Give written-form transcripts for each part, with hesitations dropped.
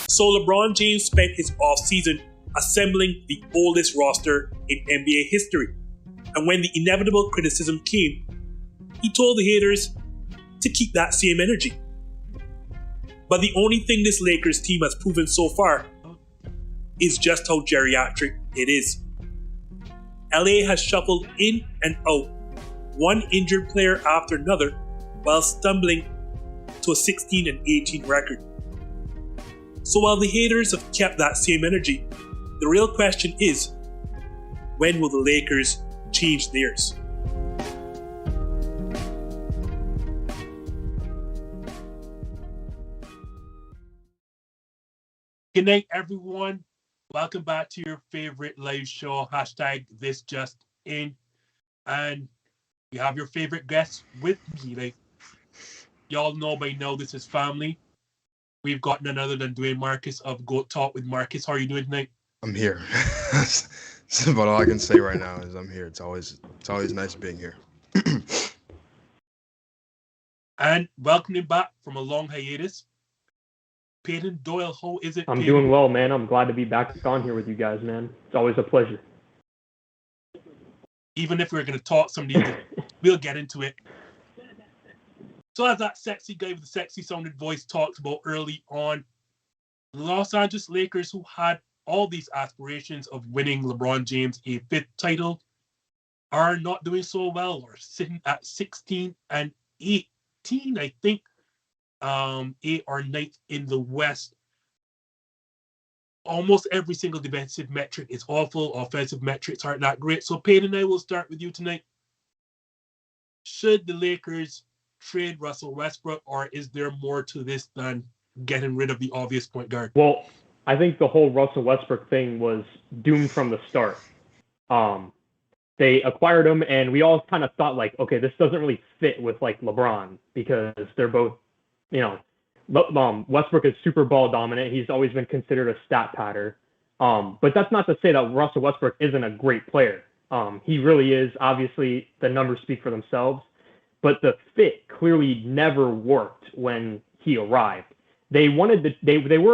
So LeBron James spent his offseason assembling the oldest roster in NBA history. And when the inevitable criticism came, he told the haters to keep that same energy. But the only thing this Lakers team has proven so far is just how geriatric it is. LA has shuffled in and out, one injured player after another, while stumbling to a 16 and 18 record. So while the haters have kept that same energy, the real question is, when will the Lakers change theirs? Good night, everyone. Welcome back to your favorite live show, #ThisJustIn. And we have your favorite guests with me. Like, y'all know by now this is family. We've got none other than Dwayne Marcus of Goat Talk with Marcus. How are you doing tonight? I'm here. That's about all I can say right now is I'm here. It's always nice being here. And welcoming back from a long hiatus, Peyton Doyle. How is it, I'm Peyton? doing well, man. I'm glad to be back on here with you guys, man. It's always a pleasure. Even if we're going to talk some of these, we'll get into it. So as that sexy guy with the sexy sounding voice talked about early on, the Los Angeles Lakers, who had all these aspirations of winning LeBron James a 5th title, are not doing so well, or sitting at 16 and 18, I think, 8th or 9th in the West. Almost every single defensive metric is awful. Offensive metrics aren't that great. So Peyton and I will start with you tonight. Should the Lakers trade Russell Westbrook, or is there more to this than getting rid of the obvious point guard? Well, I think the whole Russell Westbrook thing was doomed from the start. They acquired him, and we all kind of thought, like, okay, this doesn't really fit with, like, LeBron, because they're both, Westbrook is super ball dominant. He's always been considered a stat patter. But that's not to say that Russell Westbrook isn't a great player. He really is. Obviously, the numbers speak for themselves. But the fit clearly never worked when he arrived. They were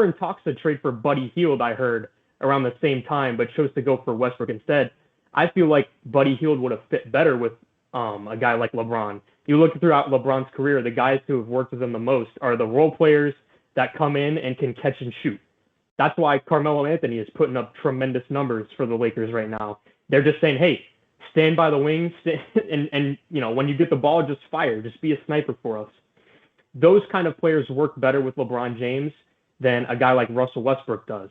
in talks to trade for Buddy Hield, I heard, around the same time, but chose to go for Westbrook instead. I feel like Buddy Hield would have fit better with a guy like LeBron. You look throughout LeBron's career, the guys who have worked with him the most are the role players that come in and can catch and shoot. That's why Carmelo Anthony is putting up tremendous numbers for the Lakers right now. They're just saying, hey, stand by the wings, and when you get the ball, just fire. Just be a sniper for us. Those kind of players work better with LeBron James than a guy like Russell Westbrook does.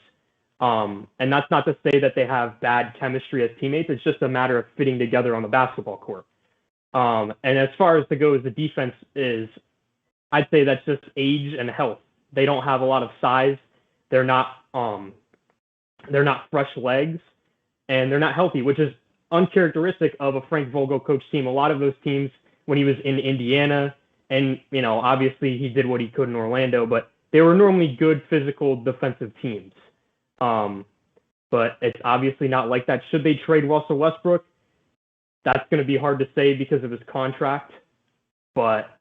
And that's not to say that they have bad chemistry as teammates. It's just a matter of fitting together on the basketball court. And as far as the defense is, I'd say that's just age and health. They don't have a lot of size. They're not fresh legs, and they're not healthy, which is uncharacteristic of a Frank Vogel coach team. A lot of those teams, when he was in Indiana, and obviously he did what he could in Orlando, but they were normally good physical defensive teams. But it's obviously not like that. Should they trade Russell Westbrook? That's going to be hard to say because of his contract, but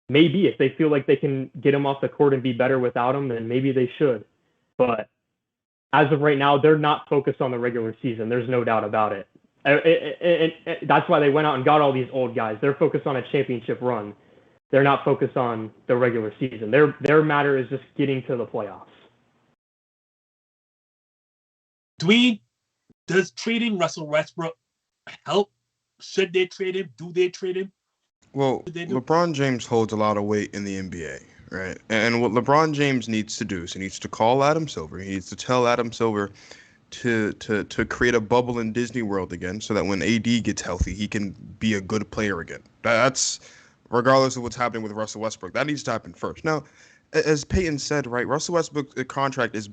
maybe if they feel like they can get him off the court and be better without him, then maybe they should. But as of right now, they're not focused on the regular season. There's no doubt about it. That's why they went out and got all these old guys. They're focused on a championship run. They're not focused on the regular season. Their matter is just getting to the playoffs. Does trading Russell Westbrook help? Should they trade him? Do they trade him? Well, LeBron James holds a lot of weight in the NBA, right? And what LeBron James needs to do is he needs to call Adam Silver. He needs to tell Adam Silver to create a bubble in Disney World again so that when AD gets healthy, he can be a good player again. That's regardless of what's happening with Russell Westbrook. That needs to happen first. Now, as Peyton said, right, Russell Westbrook's contract is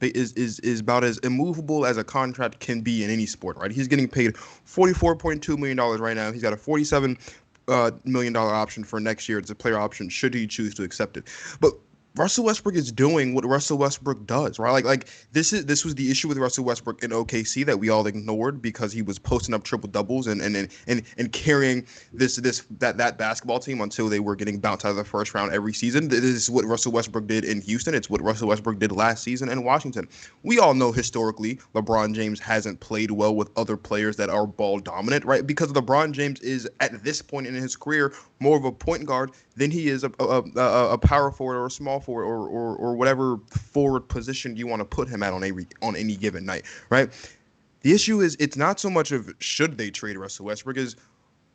about as immovable as a contract can be in any sport, right? He's getting paid $44.2 million right now. He's got a $47 million option for next year. It's a player option should he choose to accept it. But Russell Westbrook is doing what Russell Westbrook does, right? Like this was the issue with Russell Westbrook in OKC that we all ignored because he was posting up triple doubles and carrying that basketball team until they were getting bounced out of the first round every season. This is what Russell Westbrook did in Houston. It's what Russell Westbrook did last season in Washington. We all know historically LeBron James hasn't played well with other players that are ball dominant, right? Because LeBron James is at this point in his career more of a point guard than he is a power forward or a small forward or whatever forward position you want to put him at on any given night, right? The issue is it's not so much of should they trade Russell Westbrook, is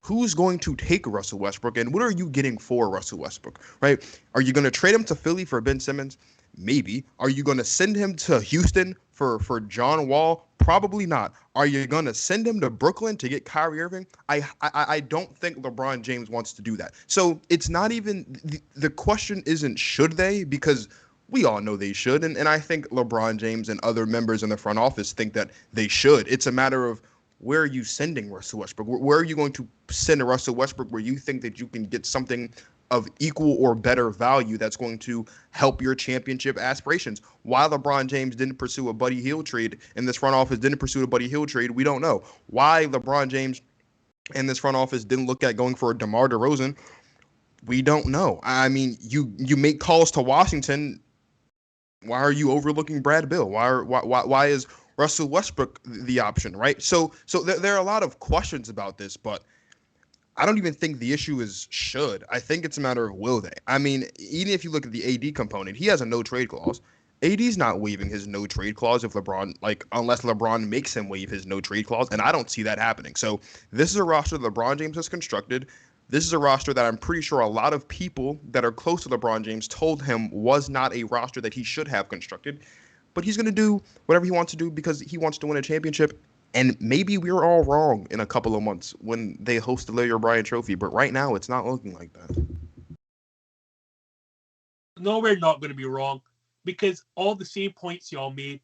who's going to take Russell Westbrook and what are you getting for Russell Westbrook, right? Are you going to trade him to Philly for Ben Simmons? Maybe. Are you going to send him to Houston for John Wall? Probably not. Are you going to send him to Brooklyn to get Kyrie Irving? I don't think LeBron James wants to do that. So it's not even the question isn't should they, because we all know they should. And I think LeBron James and other members in the front office think that they should. It's a matter of where are you sending Russell Westbrook? Where are you going to send a Russell Westbrook where you think that you can get something of equal or better value that's going to help your championship aspirations? Why LeBron James didn't pursue a Buddy Hield trade and this front office didn't pursue a Buddy Hield trade, we don't know. Why LeBron James and this front office didn't look at going for a DeMar DeRozan, we don't know. I mean, you make calls to Washington. Why are you overlooking Brad Beal? Why is Russell Westbrook the option, right? So there are a lot of questions about this, but I don't even think the issue is should. I think it's a matter of will they. I mean, even if you look at the AD component, he has a no trade clause. AD's not waiving his no trade clause if LeBron, unless LeBron makes him waive his no trade clause, and I don't see that happening. So this is a roster that LeBron James has constructed. This is a roster that I'm pretty sure a lot of people that are close to LeBron James told him was not a roster that he should have constructed. But he's going to do whatever he wants to do because he wants to win a championship. And maybe we're all wrong in a couple of months when they host the Larry O'Brien Trophy. But right now, it's not looking like that. No, we're not going to be wrong because all the same points y'all made,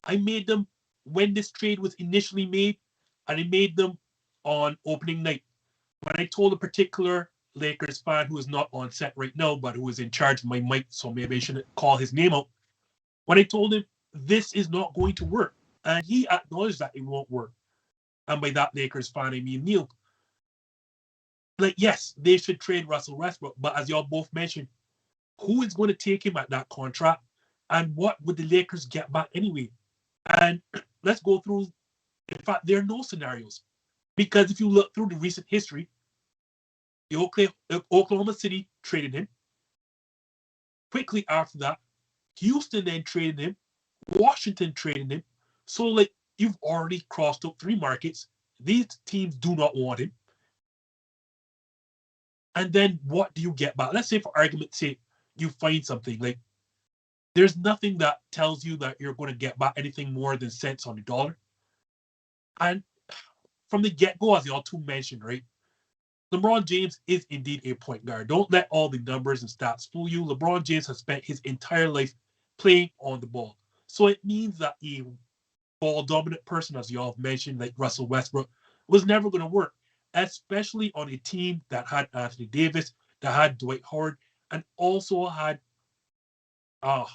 I made them when this trade was initially made, and I made them on opening night. When I told a particular Lakers fan who is not on set right now, but who is in charge of my mic, so maybe I shouldn't call his name out. When I told him this is not going to work, and he acknowledged that it won't work. And by that Lakers fan, I mean Neil. Like, yes, they should trade Russell Westbrook, but as y'all both mentioned, who is going to take him at that contract? And what would the Lakers get back anyway? And let's go through, in fact, there are no scenarios. Because if you look through the recent history, the Oklahoma City traded him. Quickly after that, Houston then traded him. Washington traded him. So, like, you've already crossed up 3 markets. These teams do not want him. And then what do you get back? Let's say, for argument's sake, you find something. Like, there's nothing that tells you that you're going to get back anything more than cents on the dollar. And from the get-go, as y'all two mentioned, right, LeBron James is indeed a point guard. Don't let all the numbers and stats fool you. LeBron James has spent his entire life playing on the ball. So it means that a ball-dominant person, as y'all have mentioned, like Russell Westbrook, was never going to work, especially on a team that had Anthony Davis, that had Dwight Howard, and also had, why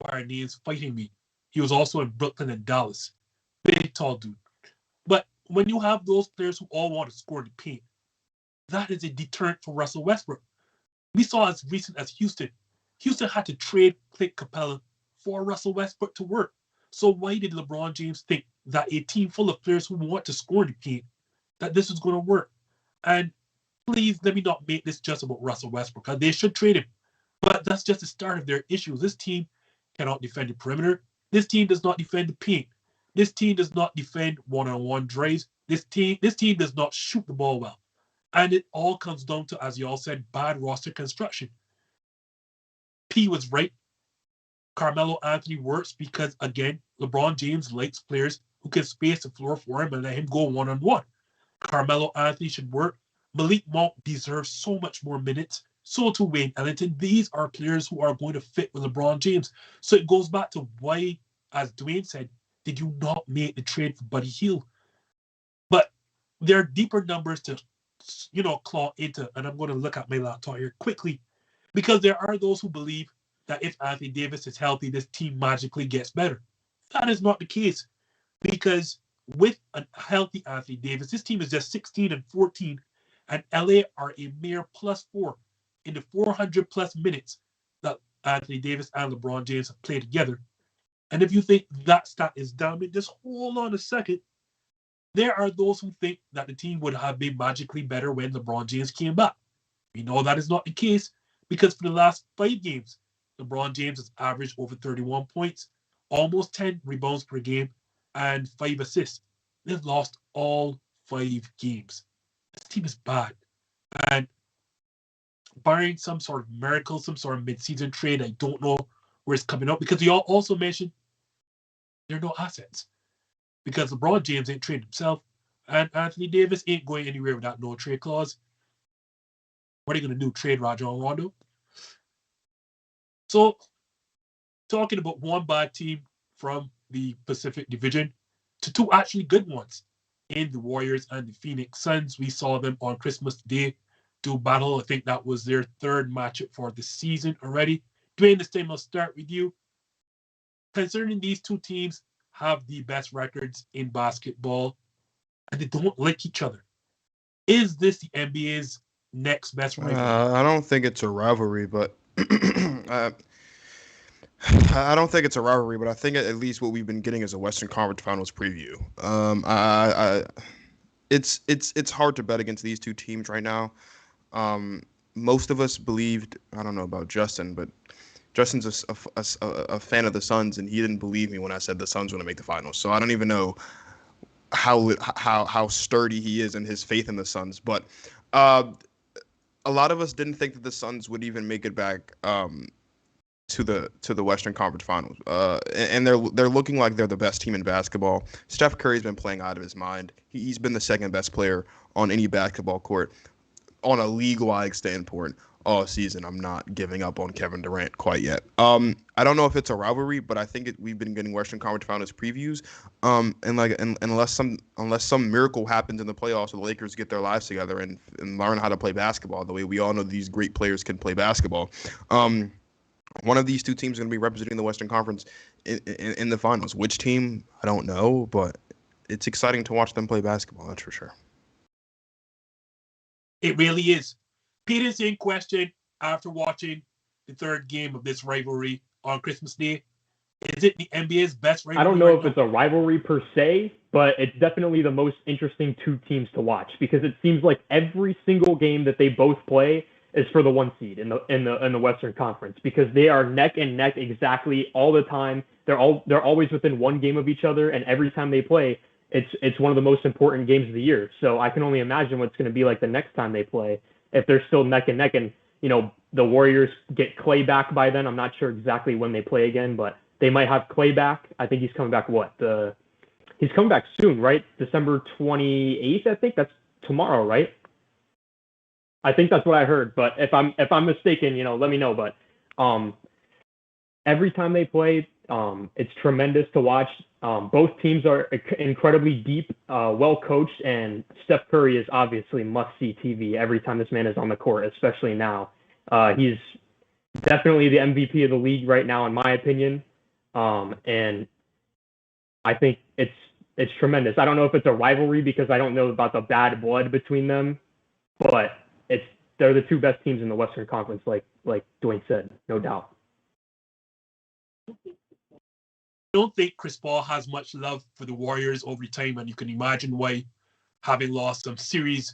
are names fighting me? He was also in Brooklyn and Dallas. Big, tall dude. But when you have those players who all want to score the paint, that is a deterrent for Russell Westbrook. We saw as recent as Houston. Houston had to trade Clint Capella for Russell Westbrook to work. So why did LeBron James think that a team full of players who want to score the paint, that this was going to work? And please let me not make this just about Russell Westbrook, because they should trade him. But that's just the start of their issues. This team cannot defend the perimeter. This team does not defend the paint. This team does not defend one-on-one drives. This team does not shoot the ball well. And it all comes down to, as you all said, bad roster construction. P was right. Carmelo Anthony works because, again, LeBron James likes players who can space the floor for him and let him go one-on-one. Carmelo Anthony should work. Malik Monk deserves so much more minutes. So too Wayne Ellington. These are players who are going to fit with LeBron James. So it goes back to why, as Dwayne said, did you not make the trade for Buddy Hield? But there are deeper numbers to, claw into, and I'm going to look at my laptop here quickly, because there are those who believe that if Anthony Davis is healthy, this team magically gets better. That is not the case, because with a healthy Anthony Davis, this team is just 16-14, and LA are a mere +4 in the 400+ minutes that Anthony Davis and LeBron James have played together. And if you think that stat is dominant, just hold on a second. There are those who think that the team would have been magically better when LeBron James came back. We know that is not the case, because for the last 5 games, LeBron James has averaged over 31 points, almost 10 rebounds per game, and 5 assists. They've lost all 5 games. This team is bad. And barring some sort of miracle, some sort of mid-season trade, I don't know where it's coming up, because you all also mentioned there are no assets. Because LeBron James ain't traded himself, and Anthony Davis ain't going anywhere without no trade clause. What are you going to do? Trade Rajon Rondo? So, talking about one bad team from the Pacific Division to 2 actually good ones in the Warriors and the Phoenix Suns. We saw them on Christmas Day do battle. I think that was their 3rd matchup for the season already. Dwayne, this time I'll start with you. Concerning these 2 teams have the best records in basketball, and they don't like each other. Is this the NBA's next best rivalry? I don't think it's a rivalry, but I don't think it's a rivalry, but I think at least what we've been getting is a Western Conference Finals preview. It's hard to bet against these 2 teams right now. Most of us believed, I don't know about Justin, but Justin's a fan of the Suns, and he didn't believe me when I said the Suns were going to make the finals. So I don't even know how sturdy he is in his faith in the Suns. But a lot of us didn't think that the Suns would even make it back to the Western Conference Finals. And they're looking like they're the best team in basketball. Steph Curry's been playing out of his mind. He's been the 2nd best player on any basketball court on a league-wide standpoint all season. I'm not giving up on Kevin Durant quite yet. I don't know if it's a rivalry, but I think we've been getting Western Conference Finals previews. And unless some miracle happens in the playoffs, the Lakers get their lives together and learn how to play basketball the way we all know these great players can play basketball. One of these 2 teams is going to be representing the Western Conference in the finals. Which team? I don't know, but it's exciting to watch them play basketball. That's for sure. It really is. Peter's in question after watching the 3rd game of this rivalry on Christmas Day. Is it the NBA's best rivalry? I don't know if it's a rivalry per se, but it's definitely the most interesting 2 teams to watch, because it seems like every single game that they both play is for the 1 seed in the Western Conference, because they are neck and neck exactly all the time. They're always within 1 game of each other, and every time they play, it's one of the most important games of the year. So I can only imagine what it's going to be like the next time they play, if they're still neck and neck. And the Warriors get Klay back by then. I'm not sure exactly when they play again, but they might have Klay back. I think he's coming back. He's coming back soon, right? December 28th. I think that's tomorrow, right? I think that's what I heard. But if I'm mistaken, let me know. But every time they play, it's tremendous to watch. Both teams are incredibly deep, well coached, and Steph Curry is obviously must-see TV every time this man is on the court, especially now. He's definitely the MVP of the league right now, in my opinion, and I think it's tremendous. I don't know if it's a rivalry, because I don't know about the bad blood between them, but they're the 2 best teams in the Western Conference, like Dwayne said, no doubt. I don't think Chris Paul has much love for the Warriors over time, and you can imagine why, having lost some series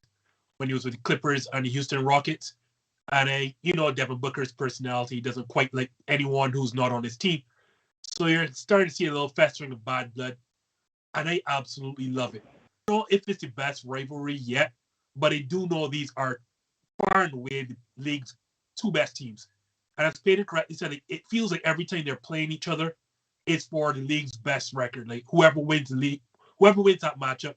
when he was with the Clippers and the Houston Rockets. And Devin Booker's personality doesn't quite like anyone who's not on his team. So you're starting to see a little festering of bad blood, and I absolutely love it. I don't know if it's the best rivalry yet, but I do know these are far and away the league's 2 best teams. And as Peter correctly said, it feels like every time they're playing each other, it's for the league's best record. Like whoever wins that matchup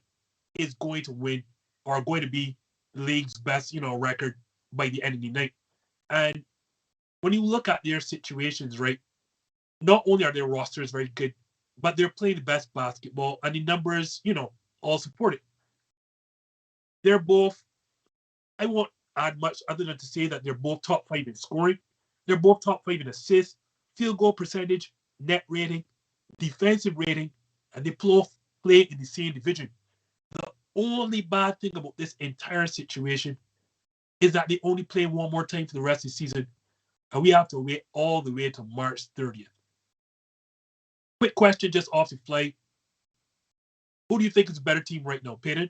is going to win, or going to be the league's best, record by the end of the night. And when you look at their situations, right, not only are their rosters very good, but they're playing the best basketball, and the numbers, all support it. They're both, I won't add much other than to say that they're both top 5 in scoring. They're both top 5 in assists. field goal percentage, net rating, defensive rating, and they play in the same division. The only bad thing about this entire situation is that they only play one more time for the rest of the season, and we have to wait all the way to March 30th. Quick question just off the fly. Who do you think is a better team right now, Peyton?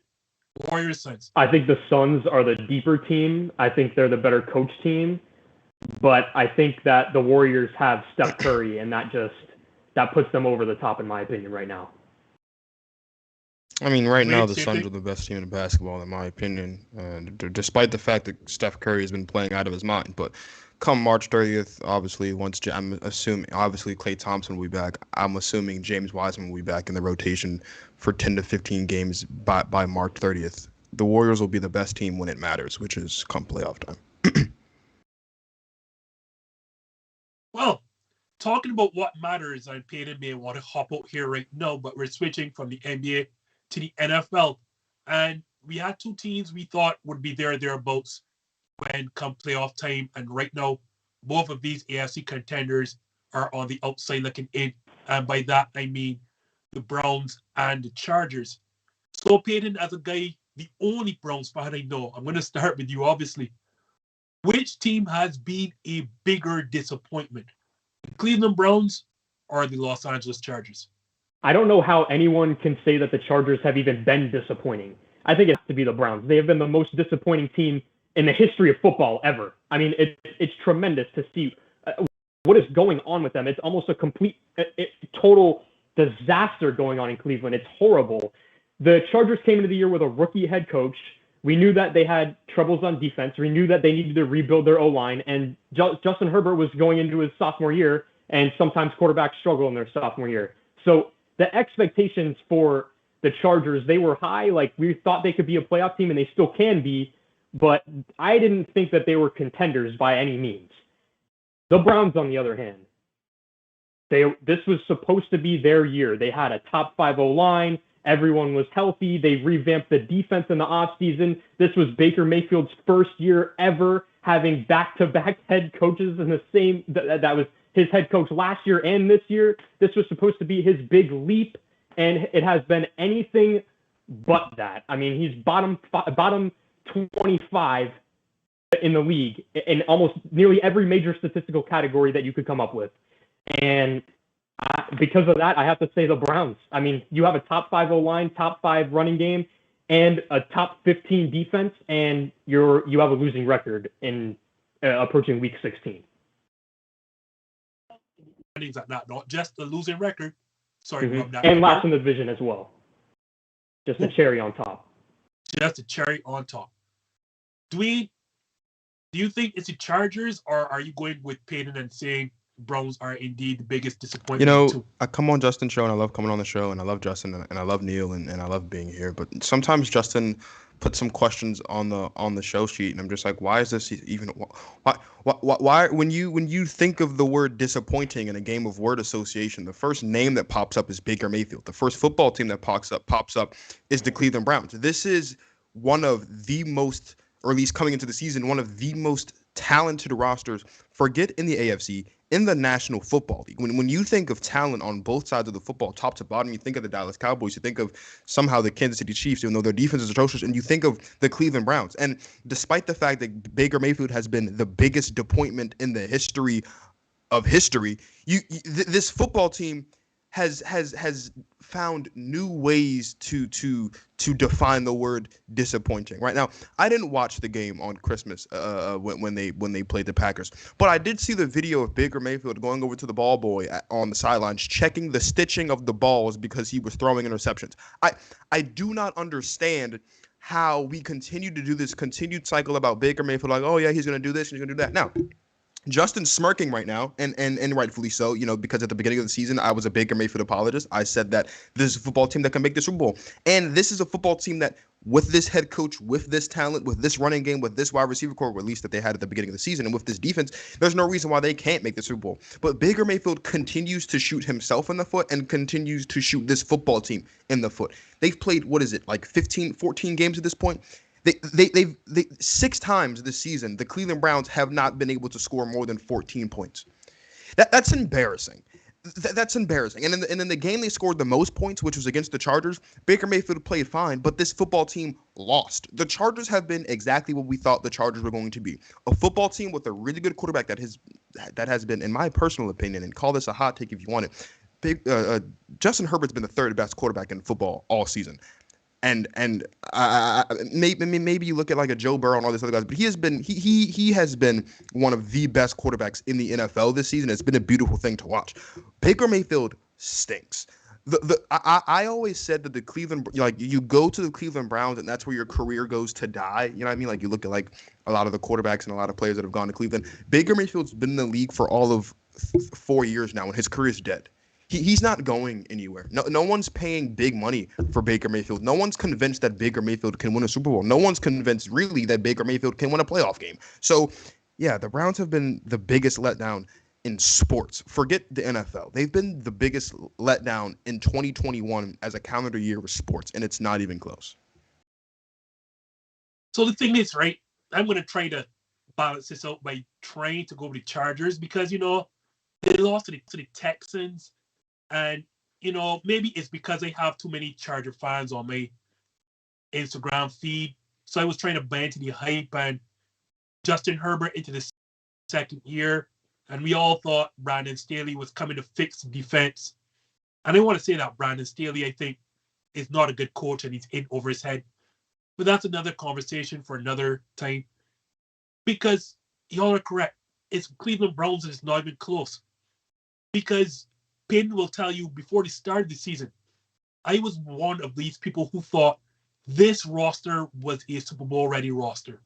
Warriors, Suns? I think the Suns are the deeper team. I think they're the better coach team. But I think that the Warriors have Steph Curry, and that puts them over the top, in my opinion, right now. I mean, right now, the Suns are the best team in basketball, in my opinion, despite the fact that Steph Curry has been playing out of his mind. But come March 30th, obviously, I'm assuming, obviously, Klay Thompson will be back. I'm assuming James Wiseman will be back in the rotation for 10 to 15 games by March 30th. The Warriors will be the best team when it matters, which is come playoff time. Well, talking about what matters, and Peyton may want to hop out here right now, but we're switching from the NBA to the NFL. And we had two teams we thought would be thereabouts when come playoff time. And right now, both of these AFC contenders are on the outside looking in. And by that, I mean the Browns and the Chargers. So, Peyton, as a guy, the only Browns fan I know, I'm going to start with you, obviously. Which team has been a bigger disappointment? The Cleveland Browns or the Los Angeles Chargers? I don't know how anyone can say that the Chargers have even been disappointing. I think it has to be the Browns. They have been the most disappointing team in the history of football ever. I mean, it's tremendous to see what is going on with them. It's almost a complete, total disaster going on in Cleveland. It's horrible. The Chargers came into the year with a rookie head coach. We knew that they had troubles on defense. We knew that they needed to rebuild their O-line. And Justin Herbert was going into his sophomore year, and sometimes quarterbacks struggle in their sophomore year. So the expectations for the Chargers, they were high. Like, we thought they could be a playoff team, and they still can be. But I didn't think that they were contenders by any means. The Browns, on the other hand, this was supposed to be their year. They had a top 5 O-line. Everyone was healthy. They revamped the defense in the offseason. This was Baker Mayfield's first year ever having back-to-back head coaches in the same. That was his head coach last year and this year. This was supposed to be his big leap, and it has been anything but that. I mean, he's bottom 25 in the league in almost nearly every major statistical category that you could come up with. And because of that, I have to say the Browns. I mean, you have a top 5 O-line, top 5 running game, and a top 15 defense, and you have a losing record in approaching week 16. Not just a losing record. Sorry, mm-hmm. And last in the division as well. Just a cherry on top. Just a cherry on top. Dwayne, do you think it's the Chargers, or are you going with Peyton and saying Browns are indeed the biggest disappointment? You know, I come on Justin's show, and I love coming on the show, and I love Justin, and I love Neil, and I love being here. But sometimes Justin puts some questions on the show sheet, and I'm just like, why is this even? Why when you think of the word disappointing in a game of word association, the first name that pops up is Baker Mayfield. The first football team that pops up is the Cleveland Browns. This is one of the most, or at least coming into the season, one of the most talented rosters. Forget in the AFC. In the National Football League. When you think of talent on both sides of the football, top to bottom, you think of the Dallas Cowboys, you think of somehow the Kansas City Chiefs, even though their defense is atrocious, and you think of the Cleveland Browns. And despite the fact that Baker Mayfield has been the biggest disappointment in the history of history, this football team has found new ways to define the word disappointing. Right now, I didn't watch the game on Christmas when they played the Packers, but I did see the video of Baker Mayfield going over to the ball boy on the sidelines, checking the stitching of the balls because he was throwing interceptions. I do not understand how we continue to do this continued cycle about Baker Mayfield, like, oh yeah, he's going to do this and he's going to do that. Now, Justin's smirking right now, and rightfully so, you know, because at the beginning of the season, I was a Baker Mayfield apologist. I said that this is a football team that can make the Super Bowl. And this is a football team that, with this head coach, with this talent, with this running game, with this wide receiver core, at least that they had at the beginning of the season, and with this defense, there's no reason why they can't make the Super Bowl. But Baker Mayfield continues to shoot himself in the foot and continues to shoot this football team in the foot. They've played, like 14 games at this point? They've 6 times this season, the Cleveland Browns have not been able to score more than 14 points. That's embarrassing. That's embarrassing. And in the game they scored the most points, which was against the Chargers, Baker Mayfield played fine, but this football team lost. The Chargers have been exactly what we thought the Chargers were going to be. A football team with a really good quarterback that has been, in my personal opinion, and call this a hot take if you want it, Justin Herbert's been the third best quarterback in football all season. And maybe you look at like a Joe Burrow and all these other guys, but he has been one of the best quarterbacks in the NFL this season. It's been a beautiful thing to watch. Baker Mayfield stinks. I always said that the Cleveland, like, you go to the Cleveland Browns and that's where your career goes to die. You know what I mean? Like, you look at like a lot of the quarterbacks and a lot of players that have gone to Cleveland. Baker Mayfield's been in the league for all of 4 years now, and his career is dead. He's not going anywhere. No one's paying big money for Baker Mayfield. No one's convinced that Baker Mayfield can win a Super Bowl. No one's convinced really that Baker Mayfield can win a playoff game. So, yeah, the Browns have been the biggest letdown in sports. Forget the NFL. They've been the biggest letdown in 2021 as a calendar year with sports, and it's not even close. So the thing is, right, I'm going to try to balance this out by trying to go with the Chargers because, they lost to the Texans. And, maybe it's because I have too many Charger fans on my Instagram feed. So I was trying to buy into the hype and Justin Herbert into the second year. And we all thought Brandon Staley was coming to fix the defense. And I want to say that Brandon Staley, I think, is not a good coach and he's in over his head. But that's another conversation for another time. Because y'all are correct. It's Cleveland Browns and it's not even close. Because Payton will tell you before the start of the season, I was one of these people who thought this roster was a Super Bowl ready roster.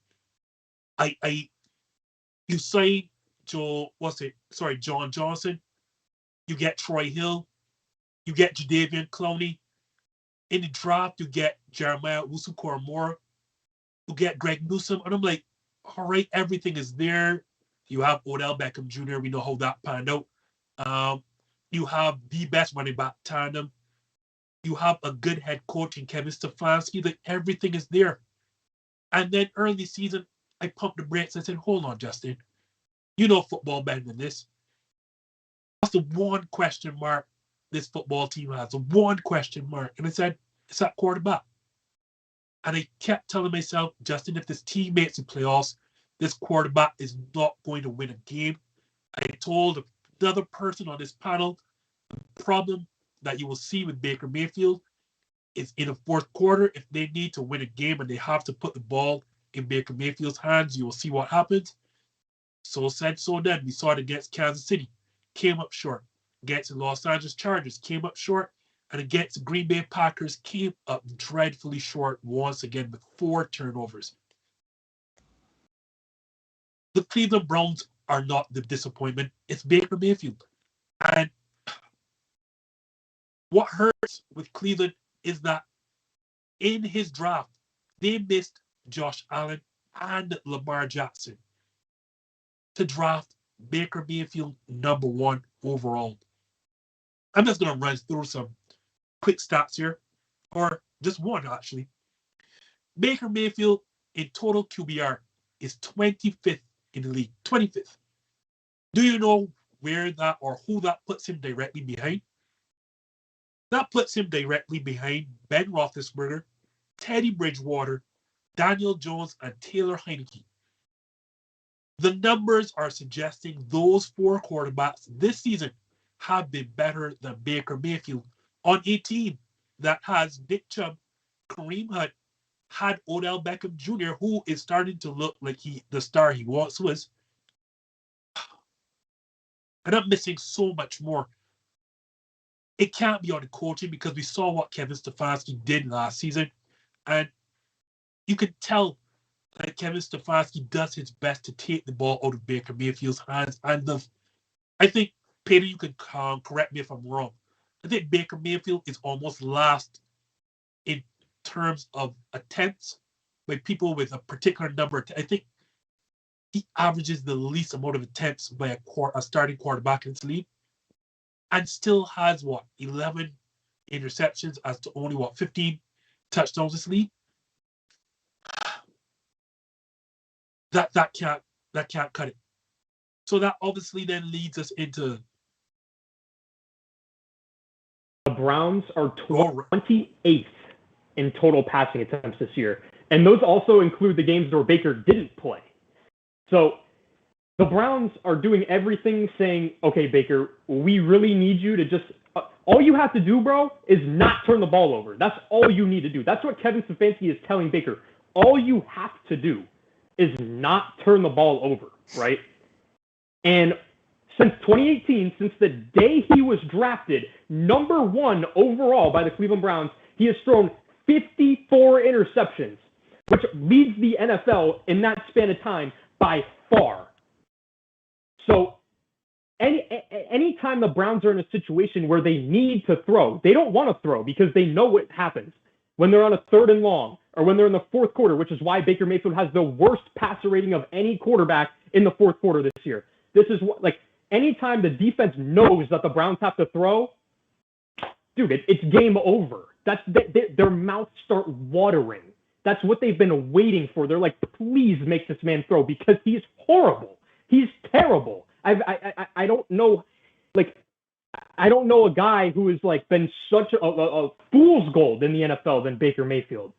You sign John Johnson, you get Troy Hill, you get Jadeveon Clowney. In the draft, you get Jeremiah Owusu-Koramoah, you get Greg Newsome, and I'm like, all right, everything is there. You have Odell Beckham Jr. We know how that panned out. You have the best running back tandem. You have a good head coach in Kevin Stefanski. Like, everything is there. And then early season, I pumped the brakes. I said, hold on, Justin. You know football better than this. That's the one question mark this football team has. The one question mark. And I said, it's that quarterback. And I kept telling myself, Justin, if this team makes the playoffs, this quarterback is not going to win a game. I told another person on this panel, the problem that you will see with Baker Mayfield is in the fourth quarter, if they need to win a game and they have to put the ball in Baker Mayfield's hands, you will see what happens. So said, so done. We saw it against Kansas City, came up short. Against the Los Angeles Chargers, came up short. And against the Green Bay Packers, came up dreadfully short once again with 4 turnovers. The Cleveland Browns are not the disappointment. It's Baker Mayfield. And what hurts with Cleveland is that in his draft, they missed Josh Allen and Lamar Jackson to draft Baker Mayfield number 1 overall. I'm just going to run through some quick stats here, or just one actually. Baker Mayfield in total QBR is 25th in the league. 25th. Do you know where that or who that puts him directly behind? That puts him directly behind Ben Roethlisberger, Teddy Bridgewater, Daniel Jones, and Taylor Heineke. The numbers are suggesting those 4 quarterbacks this season have been better than Baker Mayfield on a team that has Nick Chubb, Kareem Hunt, had Odell Beckham Jr., who is starting to look like the star he once was. And I'm missing so much more. It can't be on the coaching because we saw what Kevin Stefanski did last season. And you can tell that Kevin Stefanski does his best to take the ball out of Baker Mayfield's hands. And I think, Peter, you can correct me if I'm wrong. I think Baker Mayfield is almost last in terms of attempts by people with a particular number. I think he averages the least amount of attempts by a starting quarterback in this league and still has, 11 interceptions as to only, 15 touchdowns this league. That can't cut it. So that obviously then leads us into the Browns are 28th in total passing attempts this year. And those also include the games where Baker didn't play. So the Browns are doing everything saying, okay, Baker, we really need you to just all you have to do, bro, is not turn the ball over. That's all you need to do. That's what Kevin Stefanski is telling Baker. All you have to do is not turn the ball over, right? And since 2018, since the day he was drafted, number 1 overall by the Cleveland Browns, he has thrown 54 interceptions, which leads the NFL in that span of time by far. So any time the Browns are in a situation where they need to throw, they don't want to throw because they know what happens when they're on a 3rd and long or when they're in the 4th quarter, which is why Baker Mayfield has the worst passer rating of any quarterback in the 4th quarter this year. This is what, like, anytime the defense knows that the Browns have to throw, dude, it's game over. That's their mouths start watering. That's what they've been waiting for. They're like, please make this man throw because he's horrible. He's terrible. I don't know, like, I don't know a guy who has like been such a fool's gold in the NFL than Baker Mayfield.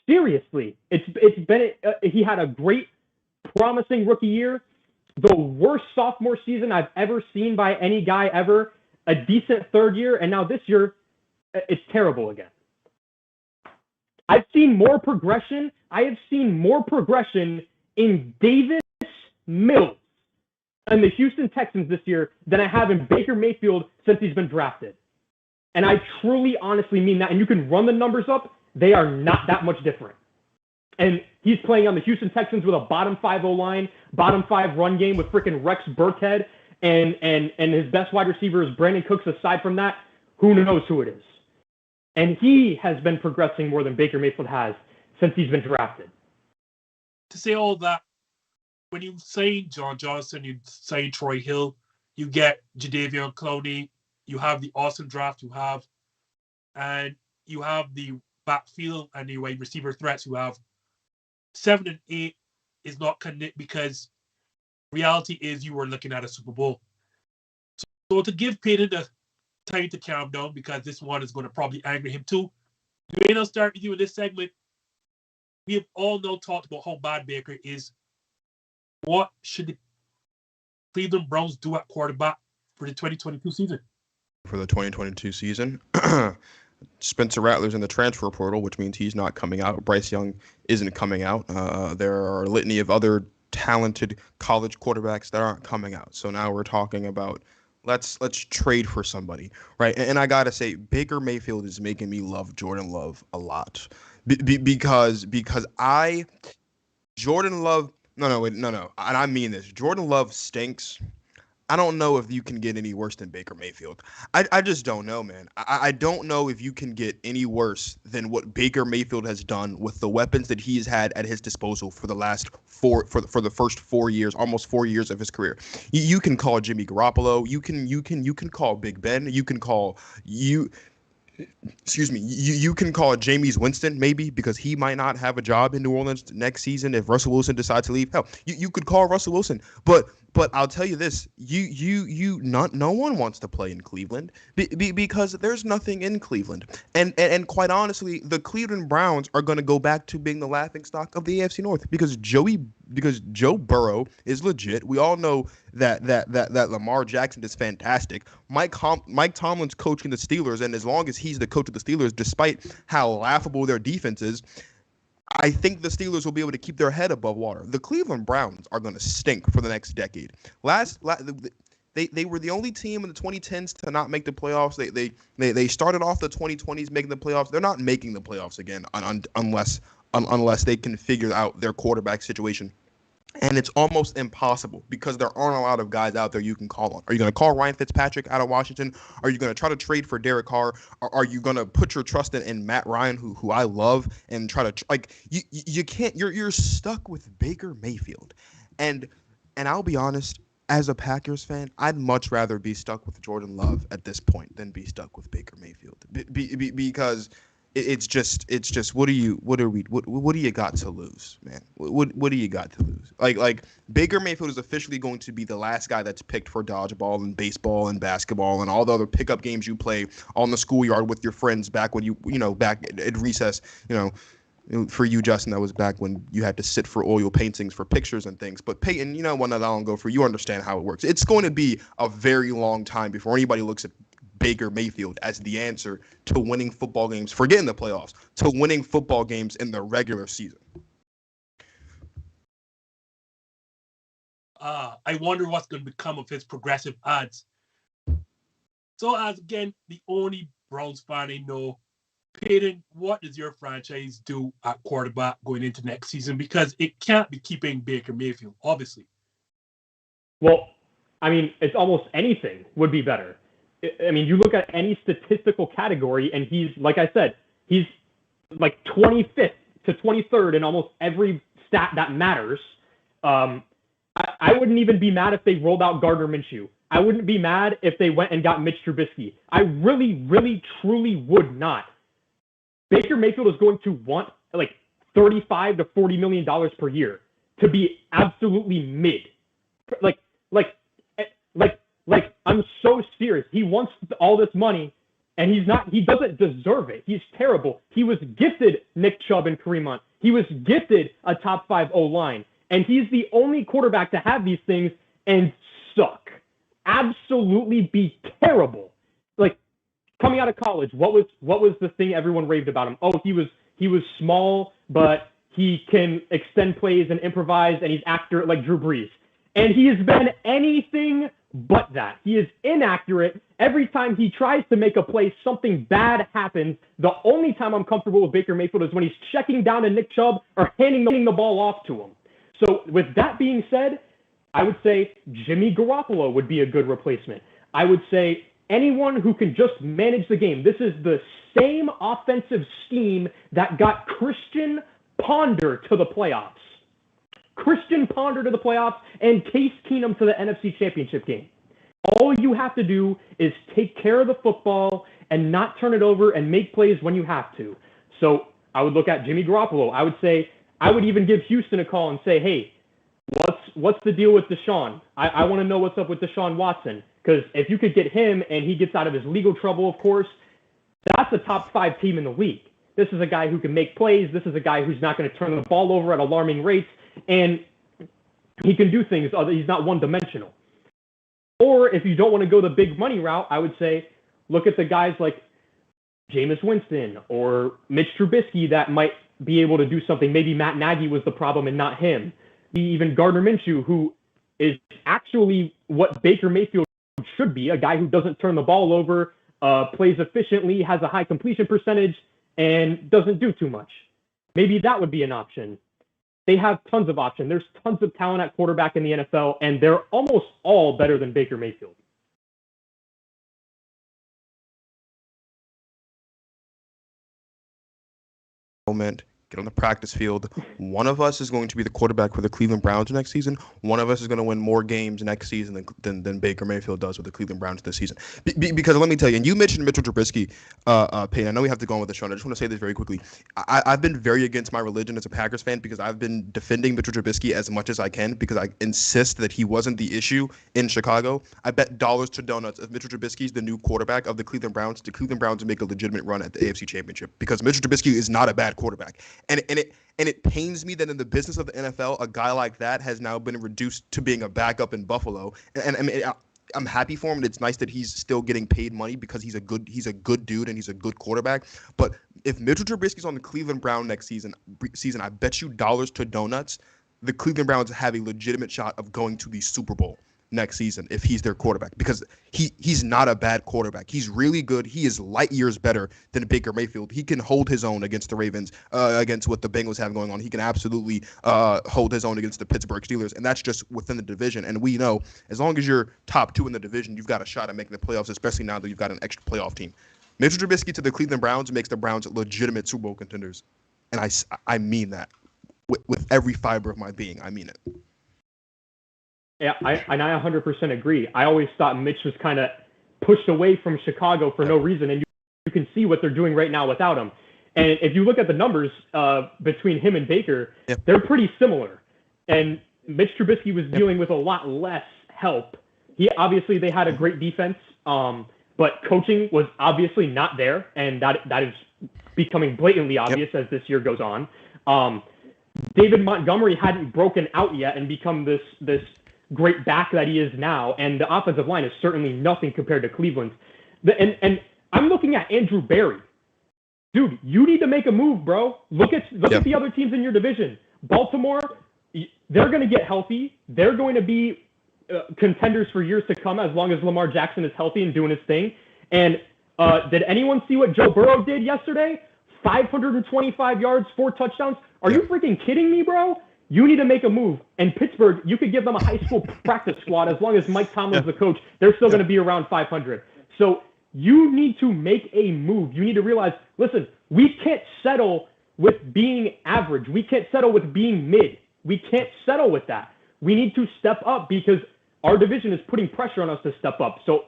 Seriously, it's been he had a great, promising rookie year, the worst sophomore season I've ever seen by any guy ever, a decent 3rd year, and now this year, it's terrible again. I've seen more progression. I have seen more progression in Davis Mills and the Houston Texans this year than I have in Baker Mayfield since he's been drafted. And I truly, honestly mean that. And you can run the numbers up. They are not that much different. And he's playing on the Houston Texans with a bottom 5 O-line, bottom 5 run game with freaking Rex Burkhead. And his best wide receiver is Brandon Cooks. Aside from that, who knows who it is? And he has been progressing more than Baker Mayfield has since he's been drafted. To say all that, when you say John Johnson, you say Troy Hill, you get Jadeveon Clowney, you have the awesome draft you have, and you have the backfield and the wide receiver threats you have. 7 and 8 is not connect because reality is you were looking at a Super Bowl. So to give Peyton the time to calm down, because this one is going to probably anger him too. Dwayne, I'll start with you in this segment. We have all now talked about how bad Baker is. What should the Cleveland Browns do at quarterback for the 2022 season? For the 2022 season, Spencer Rattler's in the transfer portal, which means he's not coming out. Bryce Young isn't coming out. There are a litany of other talented college quarterbacks that aren't coming out. So now we're talking about let's trade for somebody, right? And I gotta say, Baker Mayfield is making me love Jordan Love a lot because Jordan Love. No, and I mean this. Jordan Love stinks. I don't know if you can get any worse than Baker Mayfield. I just don't know, man. I don't know if you can get any worse than what Baker Mayfield has done with the weapons that he has had at his disposal for the last for the first 4 years, almost 4 years of his career. You can call Jimmy Garoppolo. You can call Big Ben. You can call you can call Jameis Winston maybe because he might not have a job in New Orleans next season if Russell Wilson decides to leave. Hell, you could call Russell Wilson, but I'll tell you this: no one wants to play in Cleveland because there's nothing in Cleveland, and quite honestly, the Cleveland Browns are going to go back to being the laughingstock of the AFC North because Joe Burrow is legit. We all know that Lamar Jackson is fantastic. Mike Tomlin's coaching the Steelers, and as long as he's the coach of the Steelers, despite how laughable their defense is, I think the Steelers will be able to keep their head above water. The Cleveland Browns are going to stink for the next decade. They were the only team in the 2010s to not make the playoffs. They started off the 2020s making the playoffs. They're not making the playoffs again unless they can figure out their quarterback situation. And it's almost impossible because there aren't a lot of guys out there you can call on. Are you going to call Ryan Fitzpatrick out of Washington? Are you going to try to trade for Derek Carr? Or are you going to put your trust in Matt Ryan, who I love, and try to you can't. You're stuck with Baker Mayfield, and I'll be honest. As a Packers fan, I'd much rather be stuck with Jordan Love at this point than be stuck with Baker Mayfield because it's just what do you got to lose, man? What do you got to lose? Like Baker Mayfield is officially going to be the last guy that's picked for dodgeball and baseball and basketball and all the other pickup games you play on the schoolyard with your friends back when you know, back at recess, you know. For you, Justin, that was back when you had to sit for oil paintings for pictures and things. But Peyton, you know, one that long ago, for you understand how it works. It's going to be a very long time before anybody looks at Baker Mayfield as the answer to winning football games, forgetting the playoffs, to winning football games in the regular season. I wonder what's going to become of his progressive odds. So, as again, the only Browns fan I know, Peyton, what does your franchise do at quarterback going into next season? Because it can't be keeping Baker Mayfield, obviously. Well, I mean, it's almost anything would be better. I mean, you look at any statistical category, and he's, like I said, he's like 25th to 23rd in almost every stat that matters. I wouldn't even be mad if they rolled out Gardner Minshew. I wouldn't be mad if they went and got Mitch Trubisky. I really, really, truly would not. Baker Mayfield is going to want like $35 to $40 million per year to be absolutely mid. Like, I'm so serious. He wants all this money, and he doesn't deserve it. He's terrible. He was gifted Nick Chubb and Kareem Hunt. He was gifted a top 5 O-line, and he's the only quarterback to have these things and suck. Absolutely be terrible. Like, coming out of college, what was the thing everyone raved about him? Oh, he was small, but he can extend plays and improvise, and he's accurate like Drew Brees. And he has been anything but that. He is inaccurate. Every time he tries to make a play, something bad happens. The only time I'm comfortable with Baker Mayfield is when he's checking down to Nick Chubb or handing the ball off to him. So with that being said, I would say Jimmy Garoppolo would be a good replacement. I would say anyone who can just manage the game. This is the same offensive scheme that got Christian Ponder to the playoffs. Christian Ponder to the playoffs and Case Keenum to the NFC Championship game. All you have to do is take care of the football and not turn it over and make plays when you have to. So I would look at Jimmy Garoppolo. I would say, I would even give Houston a call and say, hey, what's the deal with Deshaun? I want to know what's up with Deshaun Watson. Because if you could get him and he gets out of his legal trouble, of course, that's a top 5 team in the league. This is a guy who can make plays. This is a guy who's not going to turn the ball over at alarming rates. And he can do things. He's not one-dimensional. Or if you don't want to go the big money route, I would say look at the guys like Jameis Winston or Mitch Trubisky that might be able to do something. Maybe Matt Nagy was the problem and not him. Even Gardner Minshew, who is actually what Baker Mayfield should be, a guy who doesn't turn the ball over, plays efficiently, has a high completion percentage, and doesn't do too much. Maybe that would be an option. They have tons of options. There's tons of talent at quarterback in the NFL, and they're almost all better than Baker Mayfield. Moment. Get on the practice field. One of us is going to be the quarterback for the Cleveland Browns next season. One of us is going to win more games next season than Baker Mayfield does with the Cleveland Browns this season. Because let me tell you, and you mentioned Mitchell Trubisky, Payne. I know we have to go on with the show, and I just want to say this very quickly. I've been very against my religion as a Packers fan because I've been defending Mitchell Trubisky as much as I can because I insist that he wasn't the issue in Chicago. I bet dollars to donuts if Mitchell Trubisky is the new quarterback of the Cleveland Browns make a legitimate run at the AFC Championship because Mitchell Trubisky is not a bad quarterback. And it pains me that in the business of the NFL, a guy like that has now been reduced to being a backup in Buffalo. And I mean, I'm happy for him, and it's nice that he's still getting paid money because he's a good dude and he's a good quarterback. But if Mitchell Trubisky's on the Cleveland Browns next season, I bet you dollars to donuts, the Cleveland Browns have a legitimate shot of going to the Super Bowl next season if he's their quarterback because he's not a bad quarterback. He's really good. He is light years better than Baker Mayfield. He can hold his own against the Ravens, against what the Bengals have going on. He can absolutely hold his own against the Pittsburgh Steelers, and that's just within the division. And we know as long as you're top 2 in the division, you've got a shot at making the playoffs, especially now that you've got an extra playoff team. Mitchell Trubisky to the Cleveland Browns makes the Browns legitimate Super Bowl contenders, and I mean that with every fiber of my being. I mean it. Yeah, I 100% agree. I always thought Mitch was kind of pushed away from Chicago for no reason, and you can see what they're doing right now without him. And if you look at the numbers between him and Baker, they're pretty similar. And Mitch Trubisky was dealing with a lot less help. They had a great defense, but coaching was obviously not there, and that is becoming blatantly obvious as this year goes on. David Montgomery hadn't broken out yet and become this great back that he is now, and the offensive line is certainly nothing compared to Cleveland's. And I'm looking at Andrew Berry. Dude, you need to make a move, bro. Look at the other teams in your division. Baltimore, they're going to get healthy. They're going to be contenders for years to come as long as Lamar Jackson is healthy and doing his thing. And did anyone see what Joe Burrow did yesterday? 525 yards, 4 touchdowns. Are you freaking kidding me, bro? You need to make a move. And Pittsburgh, you could give them a high school practice squad. As long as Mike Tomlin's the coach, they're still going to be around 500. So you need to make a move. You need to realize, listen, we can't settle with being average. We can't settle with being mid. We can't settle with that. We need to step up because our division is putting pressure on us to step up. So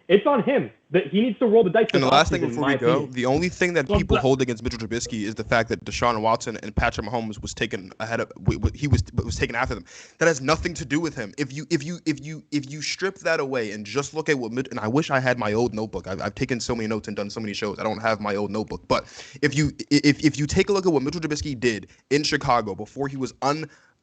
it's on him that he needs to roll the dice. And the last thing before we go, the only thing that people hold against Mitchell Trubisky is the fact that Deshaun Watson and Patrick Mahomes was taken ahead of. He was taken after them. That has nothing to do with him. If you strip that away and just look at what, and I wish I had my old notebook. I've taken so many notes and done so many shows. I don't have my old notebook. But if you take a look at what Mitchell Trubisky did in Chicago before he was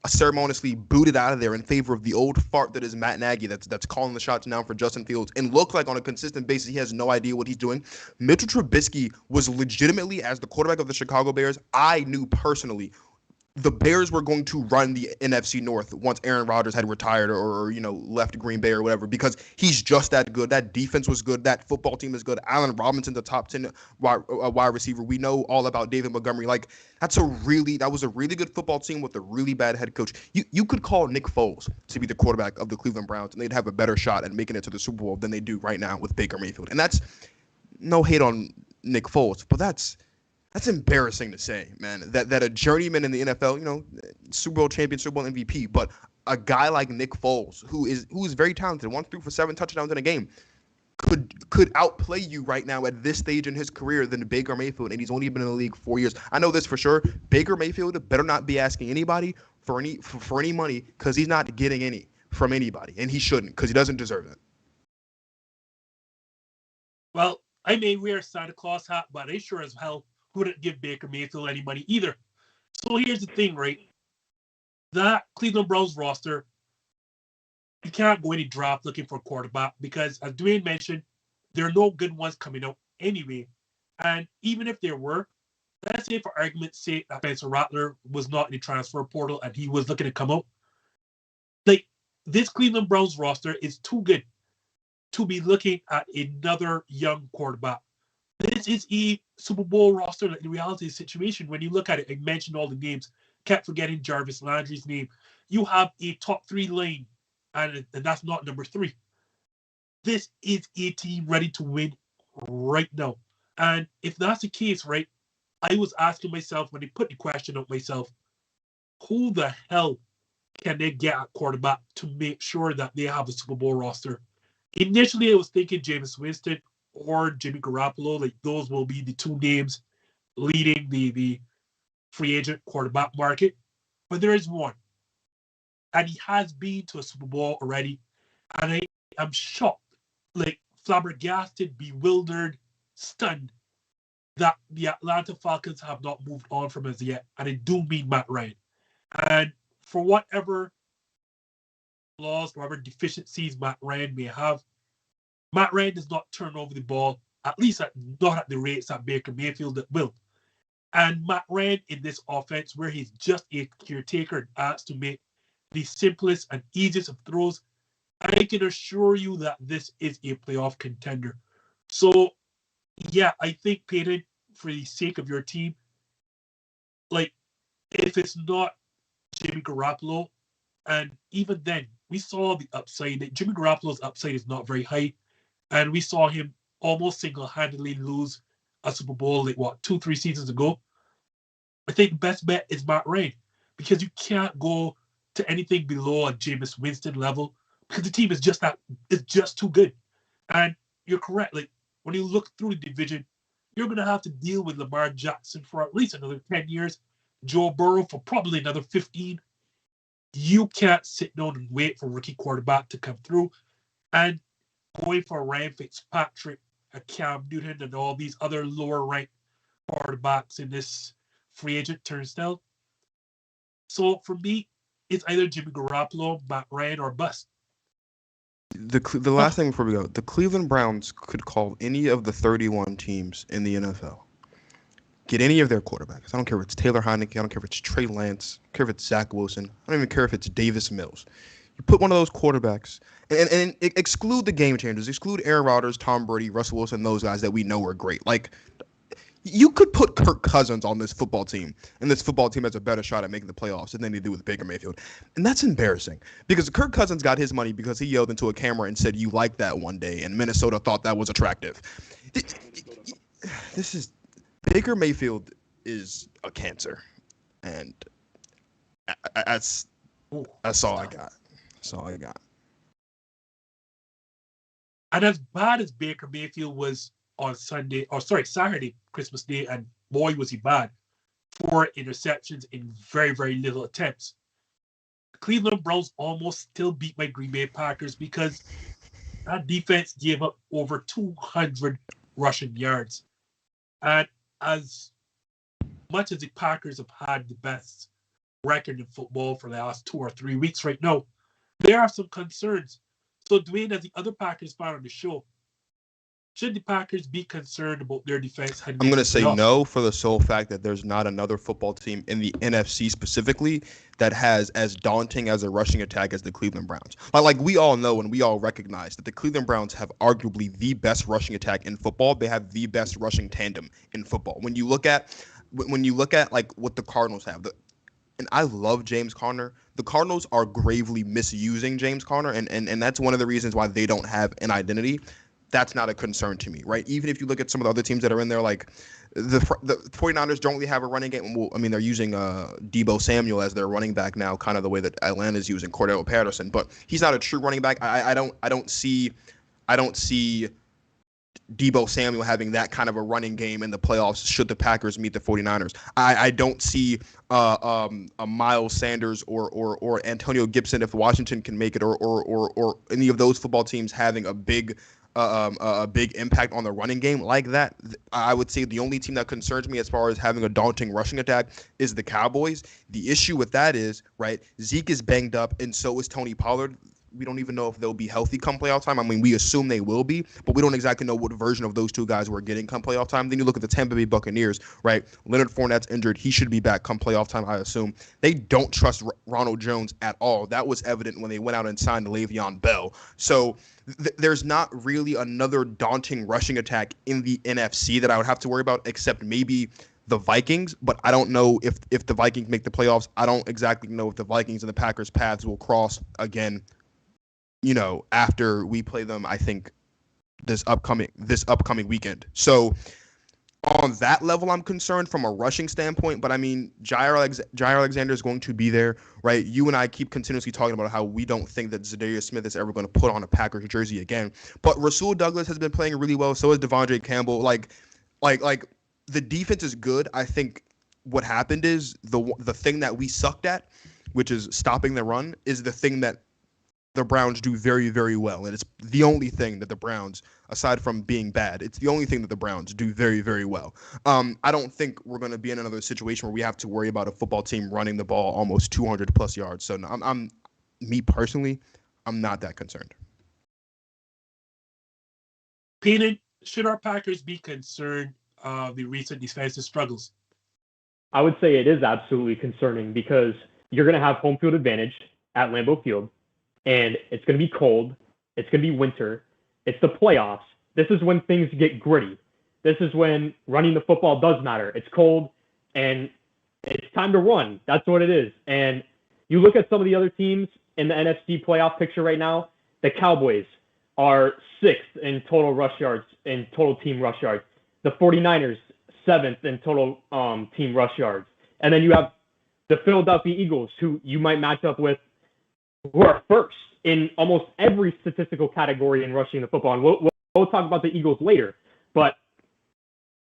ceremoniously booted out of there in favor of the old fart that is Matt Nagy that's calling the shots now for Justin Fields and look like on a consistent basis he has no idea what he's doing. Mitchell Trubisky was legitimately, as the quarterback of the Chicago Bears, I knew personally the Bears were going to run the NFC North once Aaron Rodgers had retired or left Green Bay or whatever, because he's just that good. That defense was good. That football team is good. Allen Robinson's a top 10 wide receiver. We know all about David Montgomery. Like, that was a really good football team with a really bad head coach. You could call Nick Foles to be the quarterback of the Cleveland Browns, and they'd have a better shot at making it to the Super Bowl than they do right now with Baker Mayfield. And that's no hate on Nick Foles, but that's embarrassing to say, man, that a journeyman in the NFL, Super Bowl champion, Super Bowl MVP, but a guy like Nick Foles, who is very talented, once threw for 7 touchdowns in a game, could outplay you right now at this stage in his career than Baker Mayfield, and he's only been in the league 4 years. I know this for sure. Baker Mayfield better not be asking anybody for any money, because he's not getting any from anybody, and he shouldn't, because he doesn't deserve it. Well, I may wear a Santa Claus hat, but I sure as hell wouldn't give Baker Mayfield any money either. So here's the thing, right? That Cleveland Browns roster, you can't go any draft looking for a quarterback because, as Dwayne mentioned, there are no good ones coming out anyway. And even if there were, let's say for argument's sake that Spencer Rattler was not in the transfer portal and he was looking to come out. Like, this Cleveland Browns roster is too good to be looking at another young quarterback. This is a Super Bowl roster in reality situation. When you look at it, I mentioned all the names, kept forgetting Jarvis Landry's name. You have a top 3 lane, and that's not number 3. This is a team ready to win right now. And if that's the case, right, I was asking myself when they put the question out myself, who the hell can they get at quarterback to make sure that they have a Super Bowl roster? Initially, I was thinking Jameis Winston or Jimmy Garoppolo. Like, those will be the 2 names leading the free agent quarterback market. But there is one. And he has been to a Super Bowl already. And I am shocked, like flabbergasted, bewildered, stunned that the Atlanta Falcons have not moved on from us yet. And I do mean Matt Ryan. And for whatever flaws, whatever deficiencies Matt Ryan may have, Matt Ryan does not turn over the ball, at least not at the rates that Baker Mayfield will. And Matt Ryan in this offense, where he's just a caretaker and asks to make the simplest and easiest of throws, I can assure you that this is a playoff contender. So, yeah, I think, Peyton, for the sake of your team, like, if it's not Jimmy Garoppolo, and even then, we saw the upside. Jimmy Garoppolo's upside is not very high. And we saw him almost single-handedly lose a Super Bowl, 2-3 seasons ago. I think the best bet is Matt Ryan, because you can't go to anything below a Jameis Winston level because the team is just too good. And you're correct. Like, when you look through the division, you're going to have to deal with Lamar Jackson for at least another 10 years, Joe Burrow for probably another 15. You can't sit down and wait for rookie quarterback to come through. And going for Ryan Fitzpatrick, a Cam Newton, and all these other lower-ranked quarterbacks in this free agent turnstile. So for me, it's either Jimmy Garoppolo, Matt Ryan, or bust. The last thing before we go, the Cleveland Browns could call any of the 31 teams in the NFL. Get any of their quarterbacks. I don't care if it's Taylor Heineke. I don't care if it's Trey Lance. I don't care if it's Zach Wilson. I don't even care if it's Davis Mills. You put one of those quarterbacks and exclude the game changers. Exclude Aaron Rodgers, Tom Brady, Russell Wilson, those guys that we know are great. Like, you could put Kirk Cousins on this football team, and this football team has a better shot at making the playoffs than they do with Baker Mayfield. And that's embarrassing because Kirk Cousins got his money because he yelled into a camera and said, "You like that," one day, and Minnesota thought that was attractive. This is Baker Mayfield is a cancer, and that's all I got. That's all I got. And as bad as Baker Mayfield was on Saturday, Christmas Day, and boy, was he bad. 4 interceptions in very, very little attempts. The Cleveland Browns almost still beat my Green Bay Packers because that defense gave up over 200 rushing yards. And as much as the Packers have had the best record in football for the last 2 or 3 weeks right now, there are some concerns. So, Dwayne, as the other Packers fan on the show, should the Packers be concerned about their defense? I'm going to say no for the sole fact that there's not another football team in the NFC specifically that has as daunting as a rushing attack as the Cleveland Browns. Like we all know and we all recognize that the Cleveland Browns have arguably the best rushing attack in football. They have the best rushing tandem in football. When you look at like what the Cardinals have, and I love James Conner. The Cardinals are gravely misusing James Conner, and that's one of the reasons why they don't have an identity. That's not a concern to me, right? Even if you look at some of the other teams that are in there, like the 49ers don't really have a running game. Well, I mean, they're using Deebo Samuel as their running back now, kind of the way that Atlanta's using Cordell Patterson, but he's not a true running back. I don't see Deebo Samuel having that kind of a running game in the playoffs should the Packers meet the 49ers. I don't see a Miles Sanders or Antonio Gibson if Washington can make it, or any of those football teams having a big impact on the running game like that. I would say the only team that concerns me as far as having a daunting rushing attack is the Cowboys. The issue with that is, right, Zeke is banged up and so is Tony Pollard. We don't even know if they'll be healthy come playoff time. I mean, we assume they will be, but we don't exactly know what version of those two guys we're getting come playoff time. Then you look at the Tampa Bay Buccaneers, right? Leonard Fournette's injured. He should be back come playoff time, I assume. They don't trust Ronald Jones at all. That was evident when they went out and signed Le'Veon Bell. So there's not really another daunting rushing attack in the NFC that I would have to worry about, except maybe the Vikings, but I don't know if the Vikings make the playoffs. I don't exactly know if the Vikings and the Packers' paths will cross again, you know, after we play them, I think this upcoming weekend. So on that level, I'm concerned from a rushing standpoint. But I mean, Jair Alexander is going to be there, right? You and I keep continuously talking about how we don't think that Zadarius Smith is ever going to put on a Packers jersey again. But Rasul Douglas has been playing really well. So has Devondre Campbell. Like the defense is good. I think what happened is the thing that we sucked at, which is stopping the run, is the thing that the Browns do very, very well. And it's the only thing that the Browns, aside from being bad, it's the only thing that the Browns do very, very well. I don't think we're going to be in another situation where we have to worry about a football team running the ball almost 200 plus yards. So me personally, I'm not that concerned. Peyton, should our Packers be concerned of the recent defensive struggles? I would say it is absolutely concerning because you're going to have home field advantage at Lambeau Field. And it's going to be cold. It's going to be winter. It's the playoffs. This is when things get gritty. This is when running the football does matter. It's cold, and it's time to run. That's what it is. And you look at some of the other teams in the NFC playoff picture right now, the Cowboys are 6th in total rush yards, in total team rush yards. The 49ers, 7th in total team rush yards. And then you have the Philadelphia Eagles, who you might match up with, who are first in almost every statistical category in rushing the football. And we'll talk about the Eagles later. But